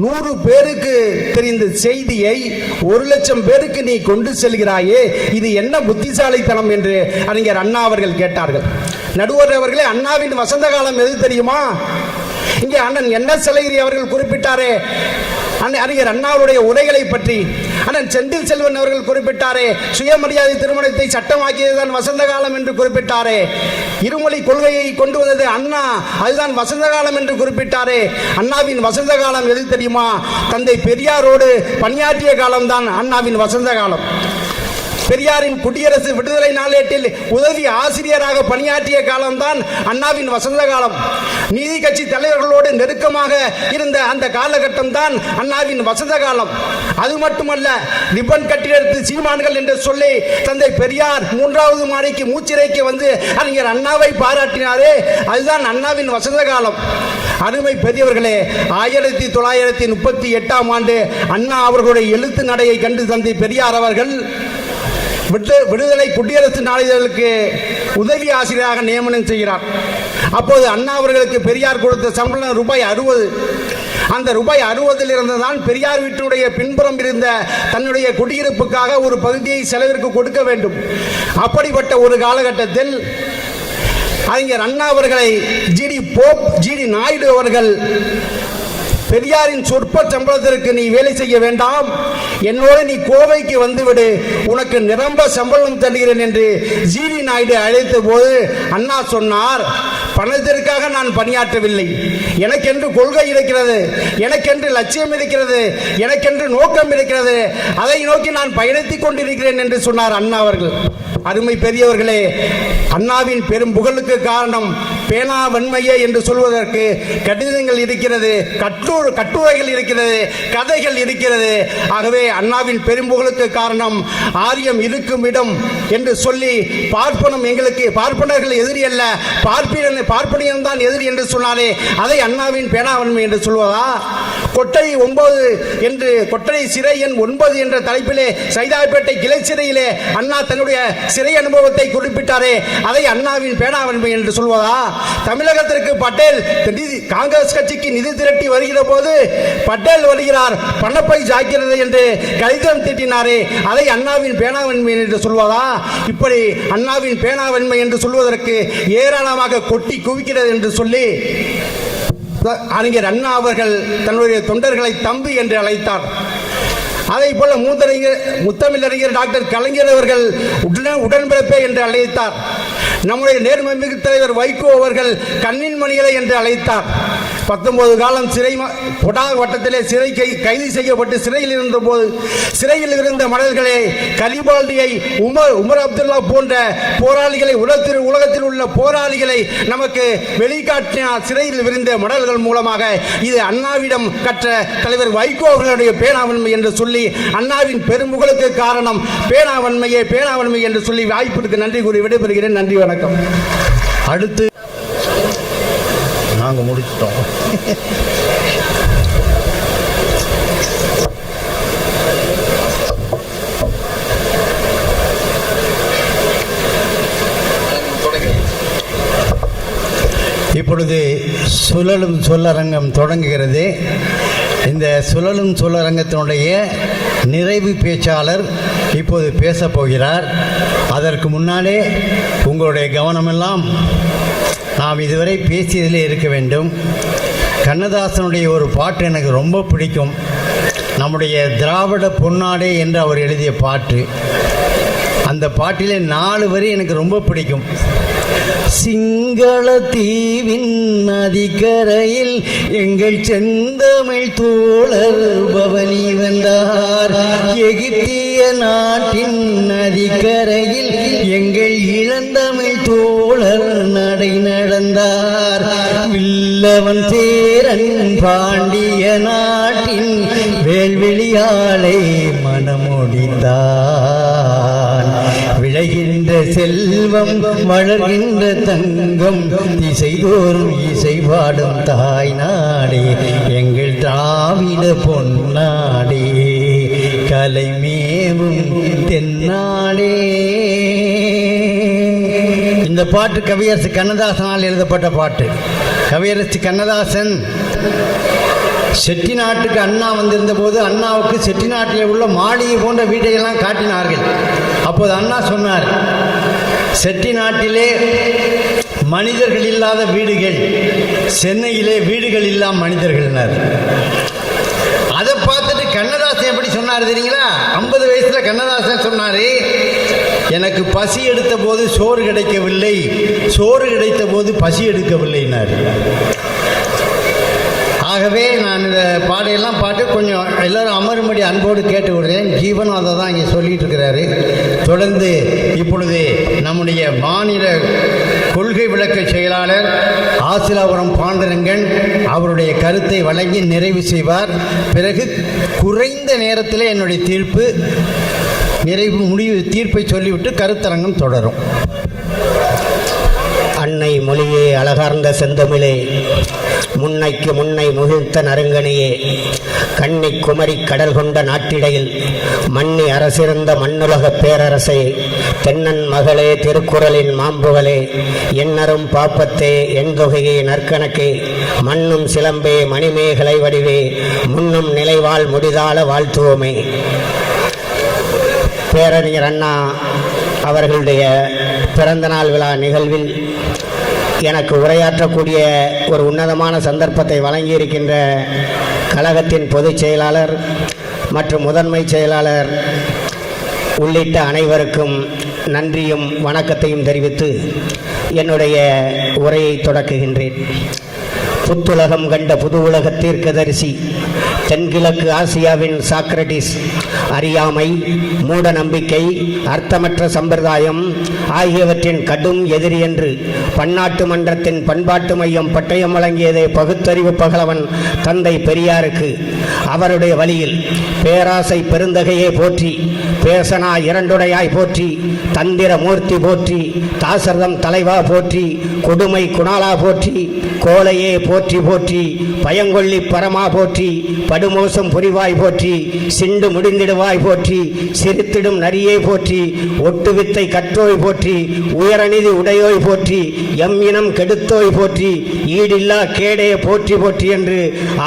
100 பேருக்கு தெரிந்த செய்தியை 1,00,000 பேருக்கு நீ கொண்டு செல்கிறாயே, இது என்ன புத்திசாலித்தனம் என்று அறிஞர் அண்ணா அவர்கள் கேட்டார்கள். நடுவர் அவர்களே, அண்ணாவின் வசந்த காலம் எது தெரியுமா? இங்கே அண்ணன் என்.எஸ். அழகிரி அவர்கள் குறிப்பிட்டாரே அறிஞர் அண்ணாவுடைய உரைகளை பற்றி. அண்ணன் செந்தில் செல்வன் அவர்கள் குறிப்பிட்டாரே, சுயமரியாதை திருமணத்தை சட்டமாக்கியதுதான் வசந்த காலம் என்று குறிப்பிட்டாரே. இருமொழி கொள்கையை கொண்டு வந்தது அண்ணா, அதுதான் வசந்த காலம் என்று குறிப்பிட்டாரே. அண்ணாவின் வசந்த காலம் எது தெரியுமா? தந்தை பெரியாரோடு பணியாற்றிய காலம்தான் அண்ணாவின் வசந்த காலம். பெரியாரின் குடியரசு விடுதலை நாளேட்டில் உதவி ஆசிரியராக பணியாற்றிய காலம்தான் அண்ணாவின் வசந்த காலம். நீதி கட்சி தலைவர்களோடு நெருக்கமாக இருந்த அந்த காலகட்டம் தான் அண்ணாவின் வசந்த காலம். அது மட்டுமல்ல, ரிப்பன் கட்டிடத்து சீமான்கள் என்று சொல்லி தந்தை பெரியார் 3வது மாடிக்கு மூச்சிறைக்கு வந்து அறிஞர் அண்ணாவை பாராட்டினாரே, அதுதான் அண்ணாவின் வசந்த காலம். அருமை பெரியவர்களே, 1938ஆம் ஆண்டு அண்ணா அவர்களுடைய எழுத்து நடையை கண்டு தந்தை பெரியார் அவர்கள் விடுதலை குடியரசு நாளிதழுக்கு உதவி ஆசிரியராக நியமனம் செய்கிறார். அப்போது அண்ணா அவர்களுக்கு பெரியார் கொடுத்த சம்பளம் ₹60. அந்த ₹60 இருந்துதான் பெரியார் வீட்டினுடைய பின்புறம் இருந்த தன்னுடைய குடியிருப்புக்காக ஒரு பகுதியை செலவிற்கு கொடுக்க வேண்டும். அப்படிப்பட்ட ஒரு காலகட்டத்தில் அறிஞர் அண்ணா அவர்களை ஜிடி நாயுடு அவர்கள், பெரியாரின் சொற்ப சம்பளத்திற்கு நீ வேலை செய்ய வேண்டாம், என்னோடு நீ கோவைக்கு வந்துவிடு, உனக்கு நிரம்ப சம்பளம் தருகிறேன் என்று ஜிடி நாயுடு அழைத்த போது அண்ணா சொன்னார், பணத்திற்காக நான் பணியாற்றவில்லை, எனக்கென்று கொள்கை இருக்கிறது, எனக்கென்று லட்சியம் இருக்கிறது, எனக்கென்று நோக்கம் இருக்கிறது, அதை நோக்கி நான் பயணித்துக் கொண்டிருக்கிறேன் என்று சொன்னார் அண்ணா அவர்கள். அருமை பெரியவர்களே, அண்ணாவின் பெரும் புகழுக்கு காரணம் பேனா வன்மையே என்று சொல்வதற்கு கடிதங்கள் இருக்கிறது, கட்டுரைகள் இருக்கிறது, கதைகள் இருக்கிறது. ஆகவே அண்ணாவின் பெரும்புகழுக்கு காரணம் ஆரியம் இருக்கும் இடம் என்று சொல்லி, பார்ப்பனம் எங்களுக்கு பார்ப்பனர்கள் எதிரி அல்ல, பார்ப்பனியம் தான் எதிரி என்று சொன்னாலே அதை அண்ணாவின் பேனாவன்மை என்று சொல்வதா? கொட்டை 9 என்று கொட்டை சிறை எண் 9 என்ற தலைப்பிலே சைதாப்பேட்டை கிளை சிறையிலே அண்ணா தன்னுடைய சிறை அனுபவத்தை குறிப்பிட்டாரே, அதை அண்ணாவின் பேனாவன்மை என்று சொல்வதா? தமிழகத்திற்கு பட்டேல் காங்கிரஸ் கட்சிக்கு நிதி திரட்டி வருகிற போது பட்டேல் வருகிறார், பணப்பை ஜாக்கிறது என்று கடிதம் திட்டினாரே, அதை அண்ணாவின் பேனாவன்மை என்று சொல்வதா? இப்படி அண்ணாவின் பேனாவன்மை என்று சொல்வதற்கு ஏராளமாக கொட்டி குவிக்கிறது என்று சொல்லி அறிஞர் அண்ணா அவர்கள் தன்னுடைய தொண்டர்களை தம்பி என்று அழைத்தார். அதை போல முத்தமிழறிஞர் டாக்டர் கலைஞர் அவர்கள் உடன்பிறப்பே என்று அழைத்தார். நம்முடைய நேர்மைமிகு தலைவர் வைகோ அவர்கள் கண்ணின் மணிகளை என்று அழைத்தார். 19 காலம் சிறை பொடா வட்டத்திலே கைது செய்யப்பட்டு சிறையில் இருந்த போது சிறையில் இருந்த மடல்களே, கலிபால்டியை, உமர் அப்துல்லா போன்ற போராளிகளை, உலகத்தில் உள்ள போராளிகளை நமக்கு வெளிக்காட்டினார் சிறையில் இருந்த மடல்கள் மூலமாக. இது அண்ணாவிடம் கற்ற தலைவர் வைகோ அவர்களுடைய பேனாவன்மை என்று சொல்லி, அண்ணாவின் பெரும்புகளுக்கு காரணம் பேனாவன்மை என்று சொல்லி வாய்ப்பிற்கு நன்றி கூறி விடைபெறுகிறேன். நன்றி, வணக்கம். அடுத்து நாங்கள் முடிச்சிட்டோம். இப்பொழுது சுழலும் சொல்லரங்கம் தொடங்குகிறது. இந்த சுழலும் சொல்லரங்கத்தினுடைய நிறைவு பேச்சாளர் இப்போது பேசப் போகிறார். அதற்கு முன்னாலே உங்களுடைய கவனமெல்லாம் நாம் இதுவரை பேசியதிலே இருக்க வேண்டும். கண்ணதாசனுடைய ஒரு பாட்டு எனக்கு ரொம்ப பிடிக்கும். நம்முடைய திராவிட பொன்னாடே என்று அவர் எழுதிய பாட்டு. அந்த பாட்டிலே 4 வரி எனக்கு ரொம்ப பிடிக்கும். சிங்கள தீவின் நதிக்கரையில் எங்கள் செந்தமிழ் தோழர் பவனி வந்தார், எகிப்திய நாட்டின் நதிக்கரையில் எங்கள் இளந்தமிழ் தோழர் நடை நடந்தார், வில்லவன் சேரன் பாண்டிய நாட்டின் வேல்வெளியாளை மனமுடித்தான், விளைகின்ற செல்வம் வளர்கின்ற தங்கம் திசைதோறும் இசை பாடும் தாய் நாடே எங்கள் திராவிட பொன்னாடே. அலைமேவும் தென்னாடே. இந்த பாட்டு கவியரசு கண்ணதாசனால் எழுதப்பட்ட பாட்டு. கவியரசு கண்ணதாசன் செட்டிநாட்டுக்கு அண்ணா வந்திருந்த போது அண்ணாவுக்கு செட்டிநாட்டில் உள்ள மாளிகை போன்ற வீட்டையெல்லாம் காட்டினார்கள். அப்போது அண்ணா சொன்னார், செட்டிநாட்டிலே மனிதர்கள் இல்லாத வீடுகள், சென்னையிலே வீடுகள் இல்லாம மனிதர்கள்னார். அதை பார்த்துட்டு கண்ணதாசன் எப்படி சொன்னார் தெரியுங்களா? 50 வயசுல கண்ணதாசன் சொன்னாரு, எனக்கு பசி எடுத்த போது சோறு கிடைக்கவில்லை, சோறு கிடைத்த போது பசி எடுக்கவில்லைன்னாரு. ஆகவே நான் இந்த பாடையெல்லாம் பாட்டு கொஞ்சம் எல்லோரும் அமரும்படி அன்போடு கேட்டு விடுறேன். ஜீவனும் அதை தான் இங்கே சொல்லிட்டு இருக்கிறாரு. தொடர்ந்து இப்பொழுது நம்முடைய மாநில கொள்கை விளக்க செயலாளர் ஆசிலாபுரம் பாண்டரங்கன் அவருடைய கருத்தை வழங்கி நிறைவு செய்வார். பிறகு குறைந்த நேரத்தில் என்னுடைய தீர்ப்பை சொல்லிவிட்டு கருத்தரங்கம் தொடரும். அன்னை மொழியே, அழகார்ந்த செந்தமிழே, முன்னைக்கு முன்னை முகிழ்த்த நறுங்கனியே, கண்ணி குமரி கடல் கொண்ட நாட்டிடையில் மன்னி அரசிருந்த மண்ணுலகப் பேரரசே, தென்னன் மகளே, திருக்குறளின் மாம்புகளே, எண்ணரும் பாப்பத்தே, என் தொகையே, நற்கணக்கே, மண்ணும் சிலம்பே, மணிமேகலை வடிவே, முன்னும் நிலைவாழ் முடிதாள வாழ்த்துவோமே. பேரறிஞர் அண்ணா அவர்களுடைய பிறந்தநாள் விழா நிகழ்வில் எனக்கு உரையாற்றக்கூடிய ஒரு உன்னதமான சந்தர்ப்பத்தை வழங்கியிருக்கின்ற கழகத்தின் பொதுச் செயலாளர் மற்றும் முதன்மை செயலாளர் உள்ளிட்ட அனைவருக்கும் நன்றியும் வணக்கத்தையும் தெரிவித்து என்னுடைய உரையை தொடக்குகின்றேன். புத்துலகம் கண்ட புது உலக தீர்க்கதரிசி, தென்கிழக்கு ஆசியாவின் சாக்ரட்டிஸ், அறியாமை, மூட நம்பிக்கை, அர்த்தமற்ற சம்பிரதாயம் ஆகியவற்றின் கடும் எதிரி என்று பன்னாட்டு மன்றத்தின் பண்பாட்டு மையம் பட்டயம் வழங்கியதே பகுத்தறிவு பகலவன் தந்தை பெரியாருக்கு அவருடைய வழியில் பேராசை பெருந்தகையே போற்றி, பேசனா இரண்டுடையாய் போற்றி, தந்திர மூர்த்தி போற்றி, தாசர்தம் தலைவா போற்றி, கொடுமை குணாலா போற்றி, கோலையே போற்றி போற்றி, பயங்கொள்ளி பரமா போற்றி, படுமோசம் புரிவாய் போற்றி, சிண்டு முடிந்திடுவாய் போற்றி, சிரித்திடும் நரியே போற்றி, ஒட்டுவித்தை கற்றோய் போற்றி, உயரநிதி உடையோய் போற்றி, எம் இனம் கெடுத்தோய் போற்றி, ஈடில்லா கேடே போற்றி போற்றி என்று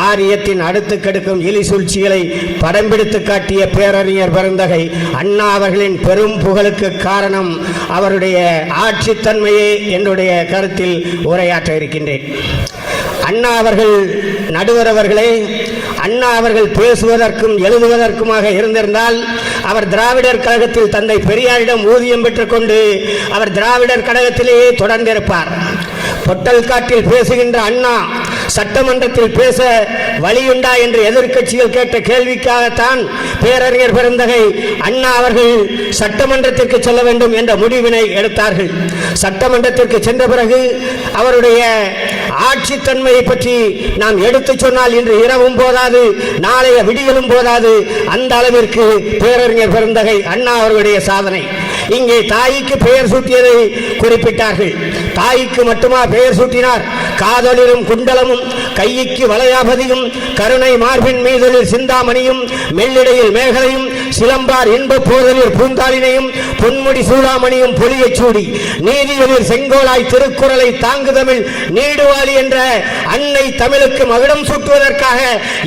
ஆரியத்தின் அடுத்து கெடுக்கும் இலி சூழ்ச்சிகளை படம் பிடித்து காட்டிய பேரறிஞர் பெருந்தகை அண்ணா அவர்களின் பெரும் புகழுக்கு காரணம் அவருடைய ஆட்சித்தன்மையே என்னுடைய கருத்தில் உரையாற்ற இருக்கின்றேன். அண்ணா அவர்கள் நடுவர் அவர்களே, அண்ணா அவர்கள் பேசுவதற்கும் எழுதுவதற்குமாக இருந்திருந்தால் அவர் திராவிடர் கழகத்தில் தந்தை பெரியாரிடம் ஊதியம் பெற்றுக்கொண்டு அவர் திராவிடர் கழகத்திலேயே தொடர்ந்திருப்பார். பொட்டல் காட்டில் பேசுகின்ற அண்ணா சட்டமன்றத்தில் பேச வழியுண்டா என்று எதிர்க்கட்சிகள் கேட்ட கேள்விக்காகத்தான் பேரறிஞர் பெருந்தகை அண்ணா அவர்கள் சட்டமன்றத்திற்கு செல்ல வேண்டும் என்ற முடிவினை எடுத்தார்கள். சட்டமன்றத்திற்கு சென்ற பிறகு அவருடைய ஆட்சித்தன்மையை பற்றி நாம் எடுத்து சொன்னால் இன்று இரவும் போதாது, நாளைய விடியலும் போதாது. அந்த அளவிற்கு பேரறிஞர் பெருந்தகை அண்ணா அவர்களுடைய சாதனை. இங்கே தாய்க்கு பெயர் சூட்டியதை குறிப்பிட்டார்கள். தாய்க்கு மட்டுமா பெயர் சூட்டினார்? காதலிலும் குண்டலமும், கைக்கு வளையாபதியும், கருணை மார்பின் மீதலில் சிந்தாமணியும், மெல்லிடையில் மேகலையும், சிலம்பார் இன்ப போதலில் பூந்தாளினையும், பொன்முடி சூடாமணியும் பொலியச் சூடி, நீதிகளில் செங்கோலாய் திருக்குறளை தாங்கு தமிழ் நீடுவாளி என்ற அன்னை தமிழுக்கு மகுடம் சூட்டுவதற்காக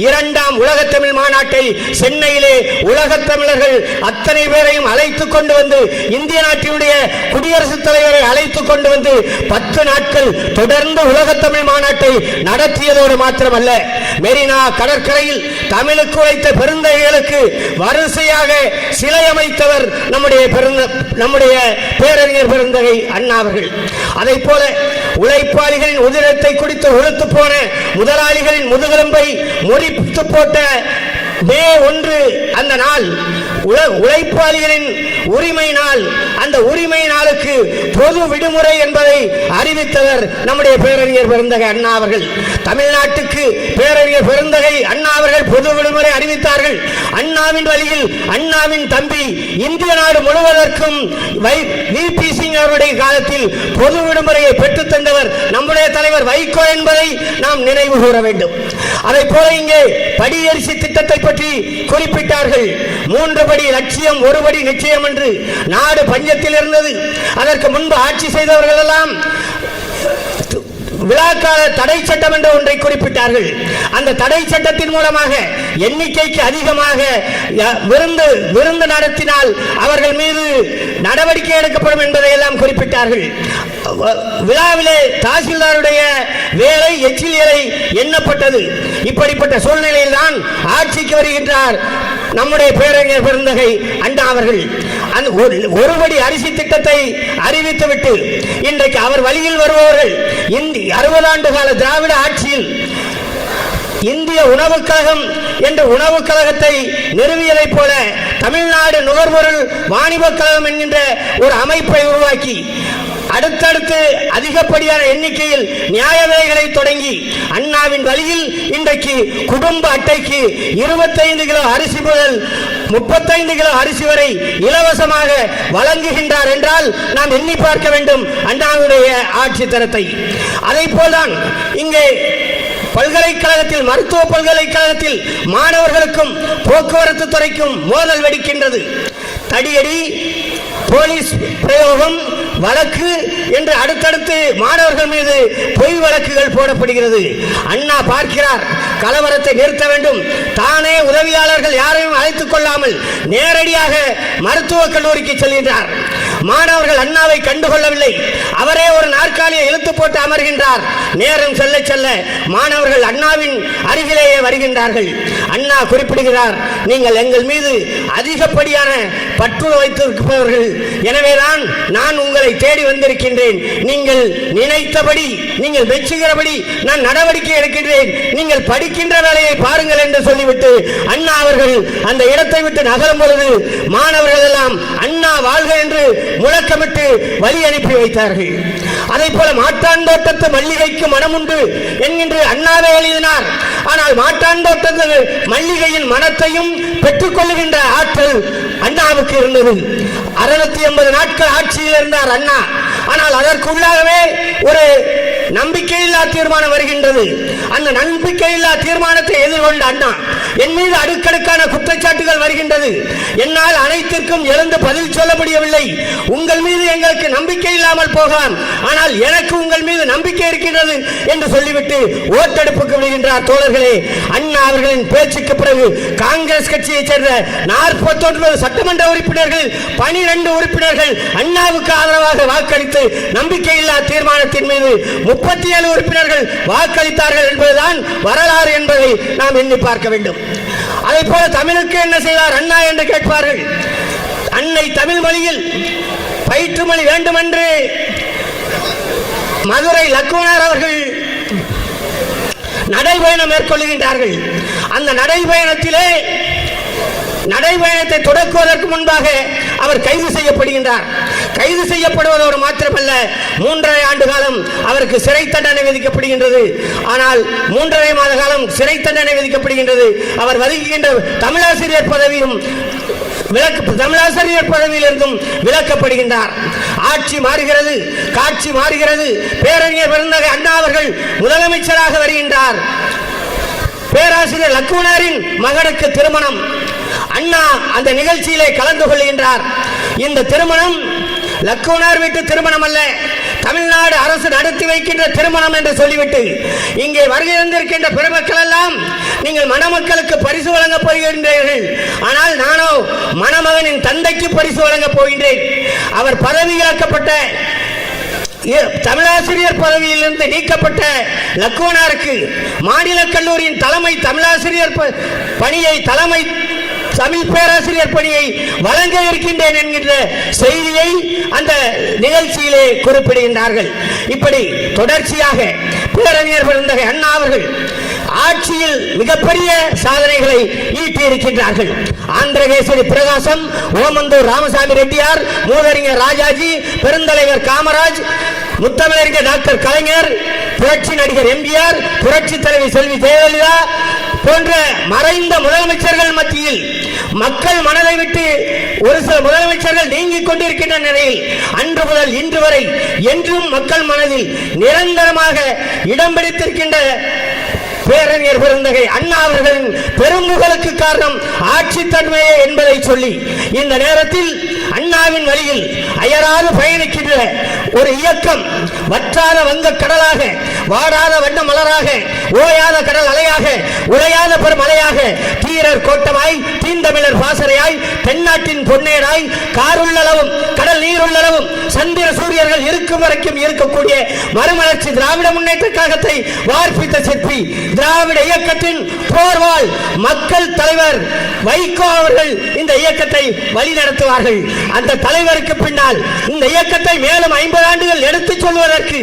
2ஆம் உலகத் தமிழ் மாநாட்டை சென்னையிலே உலகத் தமிழர்கள் அத்தனை பேரையும் அழைத்துக் கொண்டு வந்து, இந்திய நாட்டினுடைய குடியரசுத் தலைவரை அழைத்துக் கொண்டு வந்து 10 நாட்கள் தொடர்ந்து உலகத் தமிழ் மாநாட்டை நடத்தியதோடு மாத்திரமல்ல, மெரினா கடற்கரையில் தமிழுக்கு வைத்த பெருந்தகைகளுக்கு வரிசையாக சிலை அமைத்தவர் நம்முடைய பேரறிஞர் பெருந்தகை அண்ணா அவர்கள். அதை போல உழைப்பாளிகளின் உதிரத்தை குடித்து உழுத்து போன முதலாளிகளின் முதுகெலும்பை முறித்து போட்ட மே 1 அந்த நாள் உழைப்பாளிகளின் உரிமை நாள். அந்த உரிமை நாளுக்கு பொது விடுமுறை என்பதை அறிவித்தவர் நம்முடைய பேரறிஞர் பெருந்தகை அண்ணா அவர்கள். தமிழ்நாட்டுக்கு பேரறிஞர் பெருந்தகை அண்ணா அவர்கள் பொது விடுமுறை அறிவித்தார்கள். அண்ணாவின் வழியில் அண்ணாவின் தம்பி இந்திய நாடு முழுவதற்கும் VP சிங் அவருடைய காலத்தில் பொது விடுமுறையை பெற்றுத் தந்தவர் நம்முடைய தலைவர் வைகோ என்பதை நாம் நினைவு கூற வேண்டும். அதை போல இங்கே படியரிசி திட்டத்தை பற்றி குறிப்பிட்டார்கள். 3 படி லட்சியம் 1 படி நிச்சயம் என்று நாடு பஞ்சத்தில் இருந்தது. அதற்கு முன்பு ஆட்சி செய்தவர்கள் எல்லாம் விழாக்கால தடை சட்டம் என்ற ஒன்றை குறிப்பிட்டார்கள். அந்த தடை சட்டத்தின் மூலமாக எண்ணிக்கைக்கு அதிகமாக விருந்து நடத்தினால் அவர்கள் மீது நடவடிக்கை எடுக்கப்படும் என்பதை எல்லாம் குறிப்பிட்டார்கள். விழாவிலே தாசில்தாருடைய வேலை எச்சில் இலை எண்ணப்பட்டது. இப்படிப்பட்ட சூழ்நிலையில் தான் ஆட்சிக்கு வருகின்றார் நம்முடைய பேரறிஞர் பெருந்தகை அண்ணா அவர்கள். அந்த 1 படி அரிசி திட்டத்தை அறிவித்துவிட்டு இன்றைக்கு அவர் வழியில் வருபவர்கள் 60 ஆண்டு கால திராவிட ஆட்சியில் இந்திய உணவுக் கழகம் என்ற உணவுக் கழகத்தை நிறுவியதைப் போல தமிழ்நாடு நுகர்பொருள் வாணிபக் கழகம் என்கின்ற ஒரு அமைப்பை உருவாக்கி அடுத்தடுத்து அதிகப்படியான எண்ணிக்கையில் நியாய விலைகளை தொடங்கி அண்ணாவின் வழியில் இன்றைக்கு குடும்ப அட்டைக்கு 25 கிலோ அரிசி முதல் 35 கிலோ அரிசி வரை இலவசமாக வழங்குகின்றார் என்றால் நாம் எண்ணி பார்க்க வேண்டும் அண்ணாவுடைய ஆட்சி தரத்தை. அதை போல்தான் இங்கே பல்கலைக்கழகத்தில் மருத்துவ பல்கலைக்கழகத்தில் மாணவர்களுக்கும் போக்குவரத்து துறைக்கும் மோதல் வெடிக்கின்றது. தடியடி, போலீஸ் பிரயோகம், வழக்கு என்று அடுத்தடுத்து மாணவர்கள் மீது பொய் வழக்குகள் போடப்படுகிறது. அண்ணா பார்க்கிறார், கலவரத்தை நிறுத்த வேண்டும். தானே உதவியாளர்கள் யாரையும் அழைத்துக் கொள்ளாமல் நேரடியாக மருத்துவக் கல்லூரிக்கு செல்கின்றார். மாணவர்கள் அண்ணாவை கண்டுகொள்ளவில்லை. அவரே ஒரு நாற்காலியை இழுத்து போட்டு அமர்கின்றார். நேரம் செல்ல செல்ல மாணவர்கள் அண்ணாவின் அருகிலேயே வருகின்றார்கள். அண்ணா குறிப்பிடுகிறார், நீங்கள் எங்கள் மீது அதிகப்படியான பற்று வைத்திருப்பவர்கள், எனவேதான் நான் உங்களை தேடி வந்திருக்கின்றேன். நீங்கள் நினைத்தபடி, நீங்கள் மெச்சுகிறபடி நான் நடவடிக்கை எடுக்கின்றேன். நீங்கள் படிக்கின்ற வேலையை பாருங்கள் என்று சொல்லிவிட்டு அண்ணா அவர்கள் அந்த இடத்தை விட்டு நகரும் பொழுது மாணவர்கள் எல்லாம் அண்ணா வாழ்க என்று முழக்கமிட்டு வழி அனுப்பி வைத்தார்கள். அதை போல மாட்டாந்தோட்டத்து மல்லிகைக்கு மனமுண்டு என்கின்ற அண்ணாவே எழுதினார். ஆனால் மாட்டாந்தோட்டத்து மல்லிகையின் மனத்தையும் பெற்றுக் கொள்ளுகின்ற ஆற்றல் அண்ணாவுக்கு இருந்தது. 680 நாட்கள் ஆட்சியில் இருந்தார் அண்ணா. ஆனால் அதற்குள்ளாகவே ஒரு நம்பிக்கையில்லா தீர்மானம் வருகின்றது. அந்த நம்பிக்கையில்லா தீர்மானத்தை எதிர்கொண்ட அண்ணா என் மீது அடுக்கடுக்கான குற்றச்சாட்டுகள் வருகின்றது. என்னால் அனைத்திற்கும் எழுந்து பதில் சொல்ல முடியவில்லை. உங்கள் மீது எங்களுக்கு நம்பிக்கை இல்லாமல் போகலாம், ஆனால் எனக்கு உங்கள் மீது நம்பிக்கை இருக்கின்றது என்று சொல்லிவிட்டு ஓட்டெடுப்புக்கு விடுகின்றார். தோழர்களே, அண்ணா அவர்களின் பேச்சுக்கு பிறகு காங்கிரஸ் கட்சியைச் சேர்ந்த 49 சட்டமன்ற உறுப்பினர்கள் 12 உறுப்பினர்கள் அண்ணாவுக்கு ஆதரவாக வாக்களித்து நம்பிக்கையில்லா தீர்மானத்தின் மீது 37 உறுப்பினர்கள் வாக்களித்தார்கள் என்பதுதான் வரலாறு என்பதை நாம் எண்ணி பார்க்க வேண்டும். அதை போல தமிழுக்கு என்ன செய்தார் அண்ணா என்று கேட்பார்கள். அன்னை தமிழ் மொழியில் பயிற்றுமொழி வேண்டும் என்று மதுரை லக்குவனார் அவர்கள் நடைபயணம் மேற்கொள்கின்றார்கள். அந்த நடைபயணத்தை தொடக்குவதற்கு முன்பாக அவர் கைது செய்யப்படுகின்றார். கைது செய்யப்படுவதோடு மாத்திரமல்ல, 3.5 ஆண்டு காலம் அவருக்கு சிறை தண்டனை விதிக்கப்படுகின்றது. ஆனால் 3.5 மாத காலம் சிறை தண்டனை விதிக்கப்படுகின்றது. அவர் வகிக்கின்ற தமிழாசிரியர் பதவியும் தமிழாசிரியர் பதவியிலிருந்தும் விலக்கப்படுகின்றார். ஆட்சி மாறுகிறது, காட்சி மாறுகிறது. பேரறிஞர் பெருந்தகை அண்ணா அவர்கள் முதலமைச்சராக வருகின்றார். பேராசிரியர் லக்குவனாரின் மகனுக்கு திருமணம். அண்ணா அந்த நிகழ்ச்சியிலே கலந்து கொள்கின்றார். இந்த திருமணம் லக்குவனார் வீட்டு திருமணம் அல்ல, தமிழ்நாடு அரசு நடத்தி வைக்கின்ற திருமணம் என்று சொல்லிவிட்டு இங்கே வருகை வந்திருக்கின்ற பெருமக்கள் எல்லாம் நீங்கள் மணமக்களுக்கு பரிசு வழங்கப் போகின்றீர்கள். ஆனால் நானோ மணமகனின் தந்தைக்கு பரிசு வழங்கப் போகின்றேன். அவர் பதவி இழக்கப்பட்ட தமிழாசிரியர் பதவியிலிருந்து நீக்கப்பட்ட லக்குவனாருக்கு மாநில கல்லூரியின் தலைமை தமிழாசிரியர் பணியை தலைமை தமிழ் பேராசிரியர் பணியை வழங்க இருக்கின்றேன் என்கின்ற செய்தியை அந்த நிகழ்ச்சியிலே குறிப்பிடுகின்றார்கள். இப்படி தொடர்ச்சியாக பேரறிஞர் பெருந்தகை அண்ணா அவர்கள் ஆட்சியில் மிகப்பெரிய சாதனைகளை ஈட்டியிருக்கின்றார்கள். ஆந்திரகேசரி பிரகாசம், ஓமந்தூர் ராமசாமி ரெட்டியார், மூதறிஞர் ராஜாஜி, பெருந்தலைவர் காமராஜ், முத்தமிழறிஞர் டாக்டர் கலைஞர், புரட்சி நடிகர் எம்ஜிஆர், புரட்சி தலைவி செல்வி ஜெயலலிதா போன்ற மறைந்த முதலமைச்சர்கள் மத்தியில் மக்கள் மனதை விட்டு ஒரு சில முதலமைச்சர்கள் நீங்கிக் கொண்டிருக்கின்ற நிலையில் அன்று முதல் இன்று வரை என்றும் மக்கள் மனதில் நிரந்தரமாக இடம் பிடித்திருக்கின்ற பேரறிஞர் பெருந்தகை அண்ணா அவர்களின் பெரும்புகளுக்கு காரணம் ஆட்சி தன்மையே என்பதை சொல்லி இந்த நேரத்தில் அண்ணாவின் வழியில் அயராது பயணிக்கின்ற ஒரு இயக்கம் வற்றாத வங்க கடலாக, வாடாத வண்ண மலராக, ஓயாத கடல் அலையாக, உறையாத பெருமலையாக, தீரர் கோட்டமாய், தீந்தமிழர் பாசறையாய், தென்னாட்டின் பொன்னேராய், காருள்ளளவும் கடல் நீருள்ளளவும் சந்திர சூரியர்கள் இருக்கும் வரைக்கும் இருக்கக்கூடிய மறுமலர்ச்சி திராவிட முன்னேற்ற கழகத்தை வார்ப்பித்த சிற்பி, திராவிட இயக்கத்தின் போர்வாள் மக்கள் தலைவர் வைகோ அவர்கள் இந்த இயக்கத்தை வழிநடத்துவார்கள். அந்த தலைவருக்கு பின்னால் இந்த இயக்கத்தை மேலும் 50 ஆண்டுகள் எடுத்துச் சொல்வதற்கு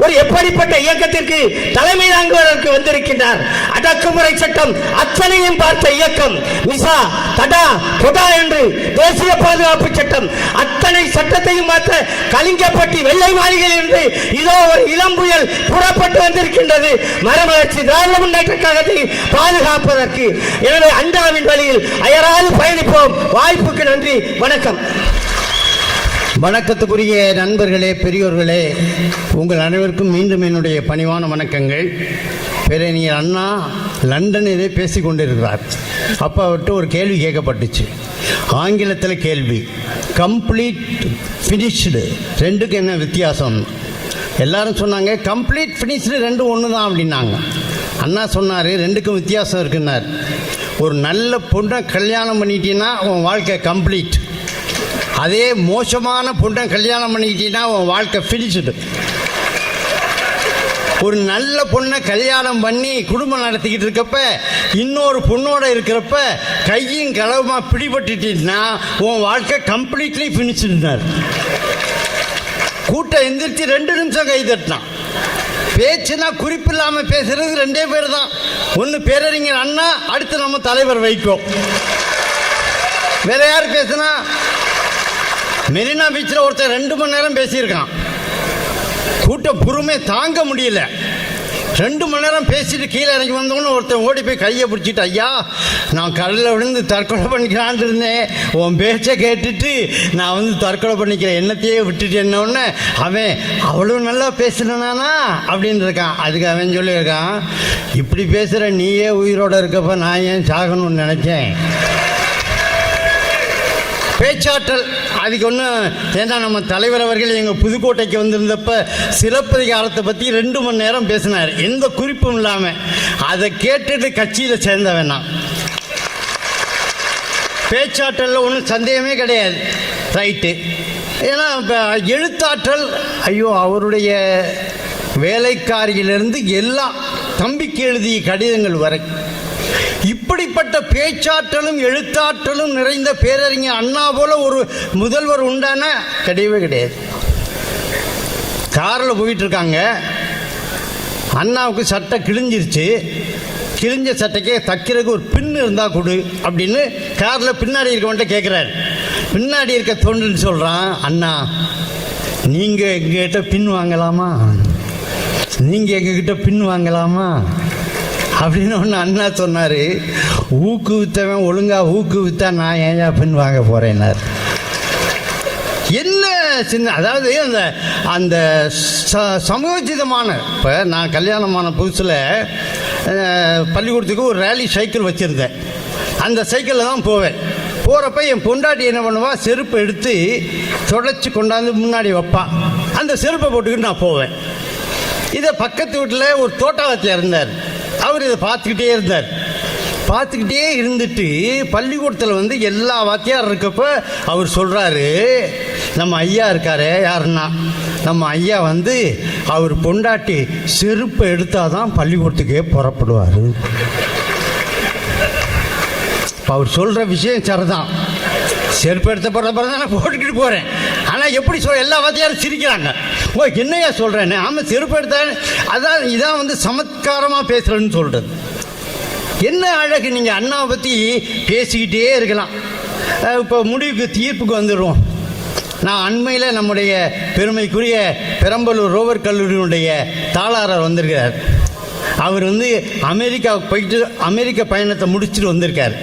ஒரு எப்படிப்பட்ட இயக்கத்திற்கு தலைமை தாங்குவதற்கு வந்திருக்கின்றார். அடக்குமுறை சட்டம் அத்தனையும் பார்த்த இயக்கம், மிசா தடா பொடா என்று தேசிய பாதுகாப்பு சட்டம் அத்தனை சட்டத்தையும் பார்த்த கலிங்கப்பட்டி வெள்ளை மாளிகையில் இருந்து இதோ ஒரு இளம் புயல் புறப்பட்டு வந்திருக்கின்றது மறுமலர்ச்சி திராவிட முன்னேற்ற கழகத்தை பாதுகாப்பதற்கு. எனவே அண்ணாவின் வழியில் அயராது பயணிப்போம். வாய்ப்புக்கு நன்றி, வணக்கம். வணக்கத்துக்குரிய நண்பர்களே, பெரியோர்களே, உங்கள் அனைவருக்கும் மீண்டும் என்னுடைய பணிவான வணக்கங்கள். பேரறிஞர் அண்ணா லண்டனிலே பேசி கொண்டிருக்கிறார். அப்போ அவர்கிட்ட ஒரு கேள்வி கேட்கப்பட்டுச்சு, ஆங்கிலத்தில் கேள்வி, கம்ப்ளீட் ஃபினிஷ்டு ரெண்டுக்கு என்ன வித்தியாசம்? எல்லாரும் சொன்னாங்க கம்ப்ளீட் ஃபினிஷ்டு ரெண்டும் ஒன்று தான் அப்படின்னாங்க. அண்ணா சொன்னார் ரெண்டுக்கும் வித்தியாசம் இருக்குன்னார். ஒரு நல்ல பொண்ணை கல்யாணம் பண்ணிட்டீங்கன்னா உன் வாழ்க்கை கம்ப்ளீட், அதே மோசமான பொண்ணை கல்யாணம் பண்ணிக்கிட்டீங்கன்னா உன் வாழ்க்கை ஃபினிஷ்டு. ஒரு நல்ல பொண்ணை கல்யாணம் பண்ணி குடும்பம் நடத்திக்கிட்டு இருக்கப்ப இன்னொரு பொண்ணோட இருக்கிறப்ப கையும் களவுமா பிடிபட்டுட்டீங்கன்னா உன் வாழ்க்கை கம்ப்ளீட்லி ஃபினிஷ்டுனார். கூட்டம் எந்திரிச்சு 2 நிமிஷம் கை தட்டினான். பேச்சுனா குறிப்பில்லாமல் பேசுறது 2 பேர் தான். ஒன்று பேரறிஞர் அண்ணா, அடுத்து நம்ம தலைவர் வைகோ. வேற யார் பேசுனா? மெரினா பீச்சில் ஒருத்தர் 2 மணி நேரம் பேசியிருக்கான். கூட்டம் பொறுமை தாங்க முடியல. 2 மணி நேரம் பேசிட்டு கீழே இறங்கி வந்தோன்னு ஒருத்தன் ஓடி போய் கையை பிடிச்சிட்டு, ஐயா நான் கடலில் விழுந்து தற்கொலை பண்ணிக்கலான் இருந்தேன், உன் பேச்சை கேட்டுட்டு நான் தற்கொலை பண்ணிக்கிறேன், என்னத்தையே விட்டுட்டேன்னொன்னே அவன் அவ்வளோ நல்லா பேசுனானா அப்படின்னு இருக்கான். அதுக்கு அவன் சொல்லியிருக்கான், இப்படி பேசுகிற நீயே உயிரோடு இருக்கப்ப நான் ஏன் சாகணும்னு நினச்சேன். பேச்சாற்றல் அதுக்கு ஒன்று. ஏன்னா நம்ம தலைவர் அவர்கள் எங்கள் புதுக்கோட்டைக்கு வந்திருந்தப்ப சிலப்பதிகாரத்தை பற்றி 2 மணி நேரம் பேசினார், எந்த குறிப்பும் இல்லாமல். அதை கேட்டுட்டு கட்சியில் சேர்ந்தவன் நான். பேச்சாற்றலில் ஒன்றும் சந்தேகமே கிடையாது, ரைட்டு. ஏன்னா இப்போ எழுத்தாற்றல், ஐயோ அவருடைய வேலைக்காரியிலிருந்து எல்லாம் தம்பிக்கு எழுதிய கடிதங்கள் வரை இப்படிப்பட்ட பேச்சாற்றலும் எழுத்தாற்றலும் நிறைந்த பேரறிஞர் அண்ணா போல ஒரு முதல்வர் உண்டான கிடையவே கிடையாது. காரில் போயிட்டு இருக்காங்க, அண்ணாவுக்கு சட்டை கிழிஞ்சிருச்சு. கிழிஞ்ச சட்டைக்கே தைக்கிறதுக்கு ஒரு பின் இருந்தால் கொடு அப்படின்னு காரில் பின்னாடி இருக்கவன்ட்ட கேட்குறாரு. பின்னாடி இருக்க தொண்டுன்னு சொல்கிறான், அண்ணா நீங்கள் எங்ககிட்ட பின் வாங்கலாமா, நீங்கள் எங்ககிட்ட பின் வாங்கலாமா அப்படின்னு ஒன்று அண்ணா சொன்னார். ஊக்குவித்தவன் ஒழுங்காக ஊக்குவித்தா நான் ஏன் பின் வாங்க போகிறேன்னார். என்ன சின்ன, அதாவது அந்த அந்த சமூகஜிதமான, இப்போ நான் கல்யாணமான புதுசில் பள்ளிக்கூடத்துக்கு ஒரு ரேலி சைக்கிள் வச்சுருந்தேன். அந்த சைக்கிளில் தான் போவேன். போகிறப்ப என் பொண்டாட்டி என்ன பண்ணுவா, செருப்பை எடுத்து தொடச்சி கொண்டாந்து முன்னாடி வைப்பான். அந்த செருப்பை போட்டுக்கிட்டு நான் போவேன். இதை பக்கத்து வீட்டில் ஒரு தோட்டவாத்தியார் இருந்தார். அவர் இதை பார்த்துக்கிட்டே இருந்தார். பார்த்துக்கிட்டே இருந்துட்டு பள்ளிக்கூடத்தில் எல்லா வாத்தியார் இருக்கப்போ அவர் சொல்கிறாரு, நம்ம ஐயா இருக்காரு, யாருன்னா நம்ம ஐயா அவர் பொண்டாட்டி செருப்பை எடுத்தால் தான் பள்ளிக்கூடத்துக்கே புறப்படுவார். அவர் சொல்கிற விஷயம் சரிதான். செருப்பு எடுத்த பிறகு தான் நான் போட்டுக்கிட்டு போகிறேன். ஆனால் எப்படி எல்லா வாத்தியாரும் சிரிக்கிறாங்க. ஓ என்னையா சொல்கிறேன்னு. ஆமாம் செருப்பு எடுத்தேன். அதான் இதான் வந்து சமத்காரமாக பேசுகிறேன்னு சொல்கிறது. என்ன அழகு. நீங்கள் அண்ணாவை பற்றி பேசிக்கிட்டே இருக்கலாம். இப்போ முடிவுக்கு தீர்ப்புக்கு வந்துடுவோம். நான் அண்மையில் நம்முடைய பெருமைக்குரிய பெரம்பலூர் ரோவர் கல்லூரியினுடைய தாளாளர் வந்திருக்கிறார். அவர் வந்து அமெரிக்காவுக்கு போயிட்டு அமெரிக்க பயணத்தை முடிச்சுட்டு வந்திருக்கார்.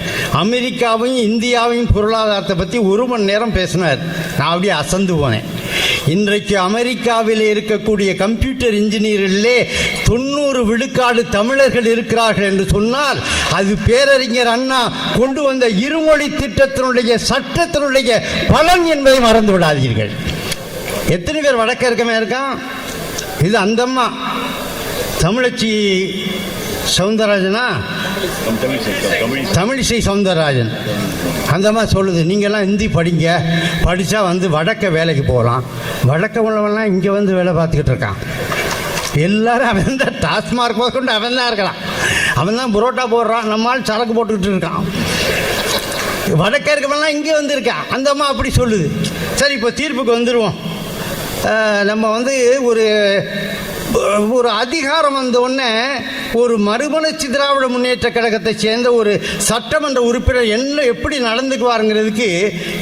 அமெரிக்காவையும் இந்தியாவையும் பொருளாதாரத்தை பற்றி 1 மணி நேரம் பேசினார். நான் அப்படியே அசந்து போனேன். இன்றைக்கு அமெரிக்காவில் இருக்கக்கூடிய கம்ப்யூட்டர் இன்ஜினியரிலே 90 விழுக்காடு தமிழர்கள் இருக்கிறார்கள் என்று சொன்னால் அது பேரறிஞர் அண்ணா கொண்டு வந்த இருமொழி திட்டத்தினுடைய சட்டத்தினுடைய பலன் என்பதை மறந்து விடாதீர்கள். எத்தனை பேர் வடக்க இருக்கமே இருக்கான். இது அந்தம்மா தமிழச்சி சவுந்தரராஜனா, தமிழிசை சவுந்தரராஜன். அந்தம்மா சொல்லுது, நீங்கள்லாம் ஹிந்தி படிங்க, படித்தா வந்து வடக்க வேலைக்கு போகலாம். வடக்க உள்ளவெல்லாம் இங்கே வந்து வேலை பார்த்துக்கிட்டு இருக்கான். எல்லாரும் அவன் தான் டாஸ்மார்க் போட்டு அவன் தான் இருக்கலாம். அவன் தான் புரோட்டா போடுறான், நம்மால் சரக்கு போட்டுக்கிட்டு இருக்கான். வடக்க இருக்கவெல்லாம் இங்கே வந்துருக்கான். அந்தம்மா அப்படி சொல்லுது. சரி, இப்போ தீர்ப்புக்கு வந்துடுவோம். நம்ம வந்து ஒரு அதிகாரம் வந்த உடனே ஒரு மறுமலர்ச்சி திராவிட முன்னேற்ற கழகத்தை சேர்ந்த ஒரு சட்டமன்ற உறுப்பினர் என்ன எப்படி நடந்துக்குவாருங்கிறதுக்கு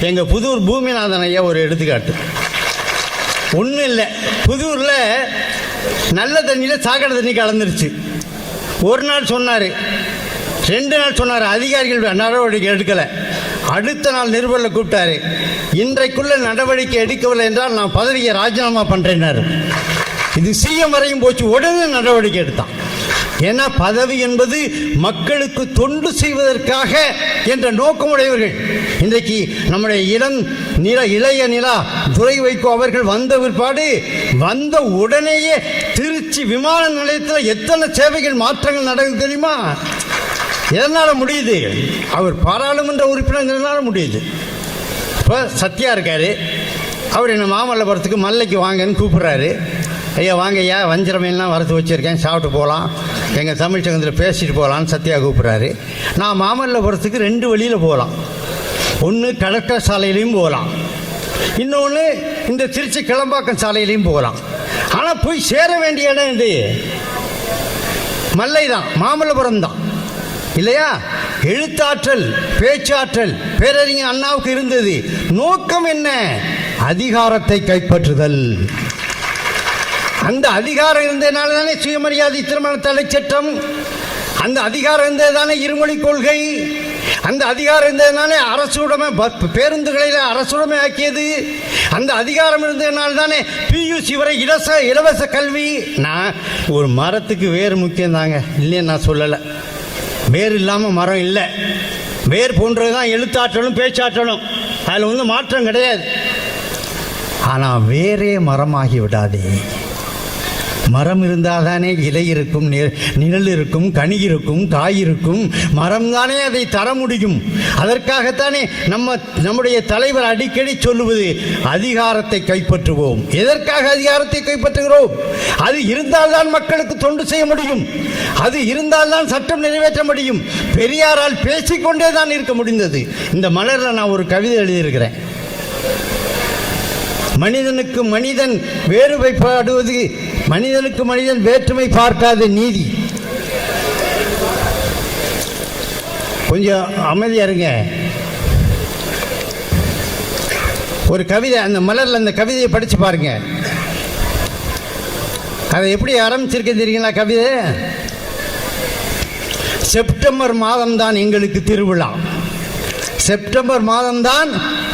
எங்கள் புதூர் பூமிநாதன் ஐயா ஒரு எடுத்துக்காட்டு. ஒன்றும் இல்லை, புதூரில் நல்ல தண்ணியில் சாக்கடை தண்ணி கலந்துருச்சு. ஒரு நாள் சொன்னார், 2 நாள் சொன்னார், அதிகாரிகள் நடவடிக்கை எடுக்கலை. அடுத்த நாள் நிருபரில் கூப்பிட்டாரு, இன்றைக்குள்ள நடவடிக்கை எடுக்கவில்லை என்றால் நான் பதவியை ராஜினாமா பண்ணுறேன்னாரு. இது சிஎம் வரையும் போச்சு. உடனே நடவடிக்கை எடுத்தான். ஏன்னா பதவி என்பது மக்களுக்கு தொண்டு செய்வதற்காக என்ற நோக்கமுடையவர்கள். இன்றைக்கு நம்முடைய இளைய நிலா துரை வைகோ அவர்கள் வந்த பிற்பாடு வந்த உடனேயே திருச்சி விமான நிலையத்தில் எத்தனை சேவைகள் மாற்றங்கள் நடக்குது தெரியுமா? எதனால் முடியுது? அவர் பாராளுமன்ற உறுப்பினர்னால முடியுது. இப்போ சத்யா இருக்கார், அவர் என்ன மாமல்லபுரத்துக்கு மல்லைக்கு வாங்கன்னு கூப்பிட்றாரு. ஐயா வாங்க ஐயா, வஞ்சிர மீன்லாம் வறுத்து வச்சுருக்கேன், சாப்பிட்டு போகலாம், எங்கள் தமிழ் சங்கத்தில் பேசிட்டு போகலான்னு சத்யா கூப்பிட்றாரு. நான் மாமல்லபுரத்துக்கு 2 வழியில் போகலாம். ஒன்று கலெக்டர் சாலையிலையும் போகலாம், இன்னொன்று இந்த திருச்சி கிளம்பாக்கம் சாலையிலையும் போகலாம். ஆனால் போய் சேர வேண்டிய இடம் இது மல்லை தான், மாமல்லபுரம் தான் இல்லையா? எழுத்தாற்றல், பேச்சாற்றல் பேரறிஞர் அண்ணாவுக்கு இருந்தது. நோக்கம் என்ன? அதிகாரத்தை கைப்பற்றுதல். அந்த அதிகாரம் இருந்ததுனால தானே சுயமரியாதை திருமண தடை சட்டம், அந்த அதிகாரம் இருந்ததுதானே இருமொழி கொள்கை, அந்த அதிகாரம் இருந்ததுனாலே அரசுடைமை பேருந்துகளில் அரசுடைமை ஆக்கியது, அந்த அதிகாரம் இருந்ததுனால தானே பியூசி வரை இலவச கல்வி. நான் ஒரு மரத்துக்கு வேறு முக்கியம் தாங்க, இல்லைன்னு நான் சொல்லலை. வேர் இல்லாமல் மரம் இல்லை. வேர் போன்றது தான் எழுத்தாற்றலும் பேச்சாற்றலும். அதில் வந்து மாற்றம் கிடையாது. ஆனால் வேறே மரமாகி விடாதே. மரம் இருந்தால் தானே இலை இருக்கும், நிழல் இருக்கும், கனி இருக்கும், காய் இருக்கும். மரம் தானே அதை தர முடியும். அதற்காகத்தானே நம்முடைய தலைவர் அடிக்கடி சொல்லுவது, அதிகாரத்தை கைப்பற்றுவோம். எதற்காக அதிகாரத்தை கைப்பற்றுகிறோம்? அது இருந்தால்தான் மக்களுக்கு தொண்டு செய்ய முடியும். அது இருந்தால்தான் சட்டம் நிறைவேற்ற முடியும். பெரியாரால் பேசிக்கொண்டே தான் இருக்க முடிந்தது. இந்த மலரில் நான் ஒரு கவிதை எழுதியிருக்கிறேன். மனிதனுக்கு மனிதன் வேறுபடுவது, மனிதனுக்கு மனிதன் வேற்றுமை பார்க்காத நீதி. கொஞ்சம் அமைதியா இருங்க. ஒரு கவிதை அந்த மலர்ல, அந்த கவிதையை படிச்சு பாருங்க. அதை எப்படி ஆரம்பிச்சிருக்க தெரியுங்களா? கவிதை, செப்டம்பர் மாதம்தான் எங்களுக்கு திருவிழா. செப்டம்பர் மாதம்தான்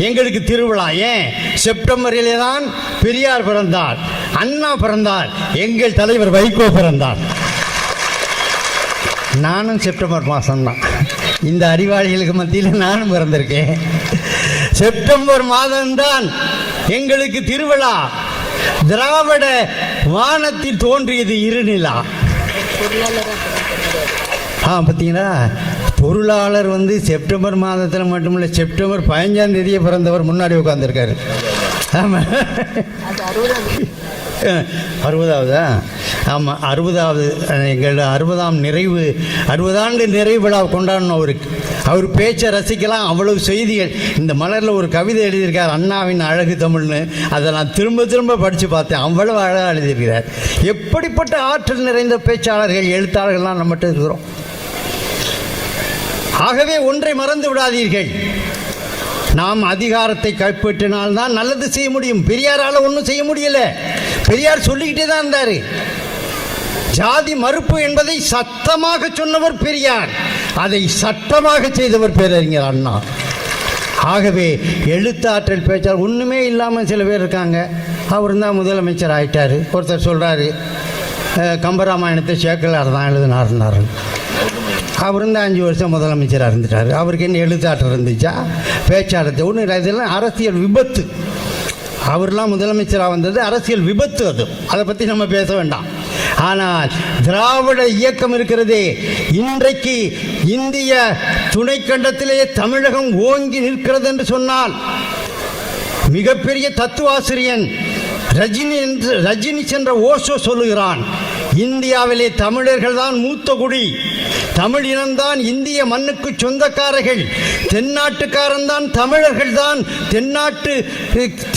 எங்களுக்கு திருவிழா. ஏன்? செப்டம்பரிலே தான் பெரியார் பிறந்தார், அண்ணா பிறந்தார், எங்கள் தலைவர் வைகோ பிறந்தார். நானும் செப்டம்பர் மாதம்தான். இந்த அறிவாளிகளுக்கு மத்தியில் நானும் பிறந்திருக்கேன். செப்டம்பர் மாதம்தான் எங்களுக்கு திருவிழா. திராவிட வானத்தில் தோன்றியது இருநிலா. பார்த்தீங்களா? பொருளாளர் வந்து செப்டம்பர் மாதத்தில் மட்டுமில்லை, செப்டம்பர் 15ஆம் தேதியே பிறந்தவர் முன்னாடி உட்கார்ந்துருக்காரு. ஆமாம், 60ஆவதா? ஆமாம், 60ஆவது. எங்கள் 60 ஆண்டு நிறைவு விழா கொண்டாடணும். அவருக்கு அவர் பேச்சை ரசிக்கலாம், அவ்வளவு செய்திகள். இந்த மலரில் ஒரு கவிதை எழுதியிருக்கார், அண்ணாவின் அழகு தமிழ்னு. அதை நான் திரும்ப திரும்ப படித்து பார்த்தேன். அவ்வளவு அழகாக எழுதியிருக்கிறார். எப்படிப்பட்ட ஆற்றல் நிறைந்த பேச்சாளர்கள், எழுத்தாளர்கள்லாம் நம்மகிட்ட இருக்கிறோம். ஆகவே ஒன்றை மறந்து விடாதீர்கள், நாம் அதிகாரத்தை கைப்பற்றினால்தான் நல்லது செய்ய முடியும். பெரியாரால் ஒன்றும் செய்ய முடியல. பெரியார் சொல்லிக்கிட்டே தான் இருந்தார். ஜாதி மறுப்பு என்பதை சத்தமாக சொன்னவர் பெரியார், அதை சட்டமாக செய்தவர் பேரறிஞர் அண்ணா. ஆகவே எழுத்தாற்றல் பேச்சாளர் ஒன்றுமே இல்லாமல் சில பேர் இருக்காங்க. அவர் தான் முதலமைச்சர் ஆகிட்டார். ஒருத்தர் சொல்கிறாரு கம்பராமாயணத்தை சேக்கலார் தான் எழுதினார். அவர் தான் 5 வருஷம் முதலமைச்சராக இருந்துட்டார். அவருக்கு என்ன எழுத்தாற்றல் இருந்துச்சா? பேச்சாளத்தை ஒன்றும் இல்லை. இதெல்லாம் அரசியல் விபத்து. அவர்லாம் முதலமைச்சராக வந்தது அரசியல் விபத்து. அதை பற்றி நம்ம பேச வேண்டாம். ஆனால் திராவிட இயக்கம் இருக்கிறதே, இன்றைக்கு இந்திய துணைக்கண்டத்திலேயே தமிழகம் ஓங்கி நிற்கிறது என்று சொன்னால், மிகப்பெரிய தத்துவாசிரியன் ரஜினி சென்ற ஓஷோ சொல்லுகிறான், இந்தியாவிலே தமிழர்கள் தான் மூத்த குடி, தமிழ் இனம்தான் இந்திய மண்ணுக்கு சொந்தக்காரர்கள், தென்னாட்டுக்காரன் தான் தமிழர்கள் தான்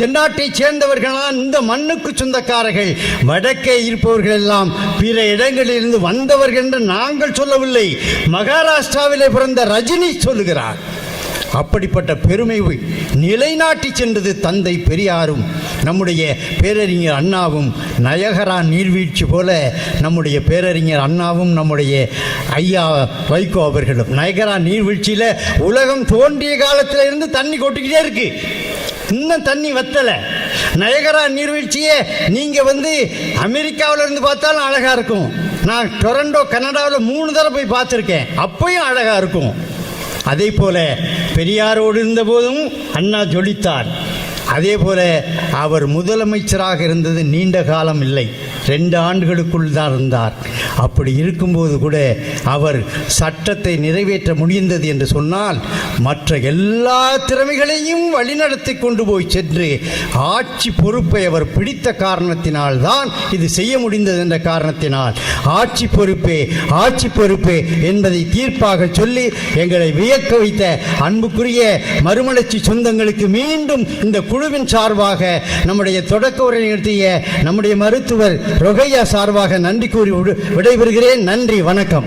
தென்னாட்டை சேர்ந்தவர்கள் தான் இந்த மண்ணுக்கு சொந்தக்காரர்கள், வடக்கே இருப்பவர்கள் எல்லாம் பிற இடங்களிலிருந்து வந்தவர்கள் என்று நாங்கள் சொல்லவில்லை, மகாராஷ்டிராவிலே பிறந்த ரஜினி சொல்லுகிறார். அப்படிப்பட்ட பெருமை நிலைநாட்டி சென்றது தந்தை பெரியாரும் நம்முடைய பேரறிஞர் அண்ணாவும். நயகரா நீர்வீழ்ச்சி போல நம்முடைய பேரறிஞர் அண்ணாவும் நம்முடைய ஐயா வைகோ அவர்களும். நயகரா நீர்வீழ்ச்சியில் உலகம் தோன்றிய காலத்தில் இருந்து தண்ணி கொட்டிக்கிட்டே இருக்கு, இன்னும் தண்ணி வத்தலை. நயகரா நீர்வீழ்ச்சியை நீங்கள் அமெரிக்காவில் இருந்து பார்த்தாலும் அழகாக இருக்கும். நான் டொரண்டோ கனடாவில் 3 தடவை போய் பார்த்துருக்கேன், அப்பயும் அழகாக இருக்கும். அதே போல பெரியாரோடு இருந்த போதும் அண்ணா ஜொலித்தார். அதே போல அவர் முதலமைச்சராக இருந்தது நீண்ட காலம் இல்லை, 2 ஆண்டுகளுக்குள் தான் இருந்தார். அப்படி இருக்கும்போது கூட அவர் சட்டத்தை நிறைவேற்ற முடிந்தது என்று சொன்னால், மற்ற எல்லா திறமைகளையும் வழிநடத்தி கொண்டு போய் சென்று ஆட்சி பொறுப்பை அவர் பிடித்த காரணத்தினால் தான் இது செய்ய முடிந்தது. என்ற காரணத்தினால் ஆட்சி பொறுப்பே என்பதை தீர்ப்பாக சொல்லி எங்களை வியக்க வைத்த அன்புக்குரிய மறுமலர்ச்சி சொந்தங்களுக்கு மீண்டும் இந்த குழுவின் சார்பாக, நம்முடைய தொடக்க உரை நிகழ்த்திய நம்முடைய மருத்துவர் ரொகையா சார்பாக நன்றி கூறி விடைபெறுகிறேன். நன்றி, வணக்கம்.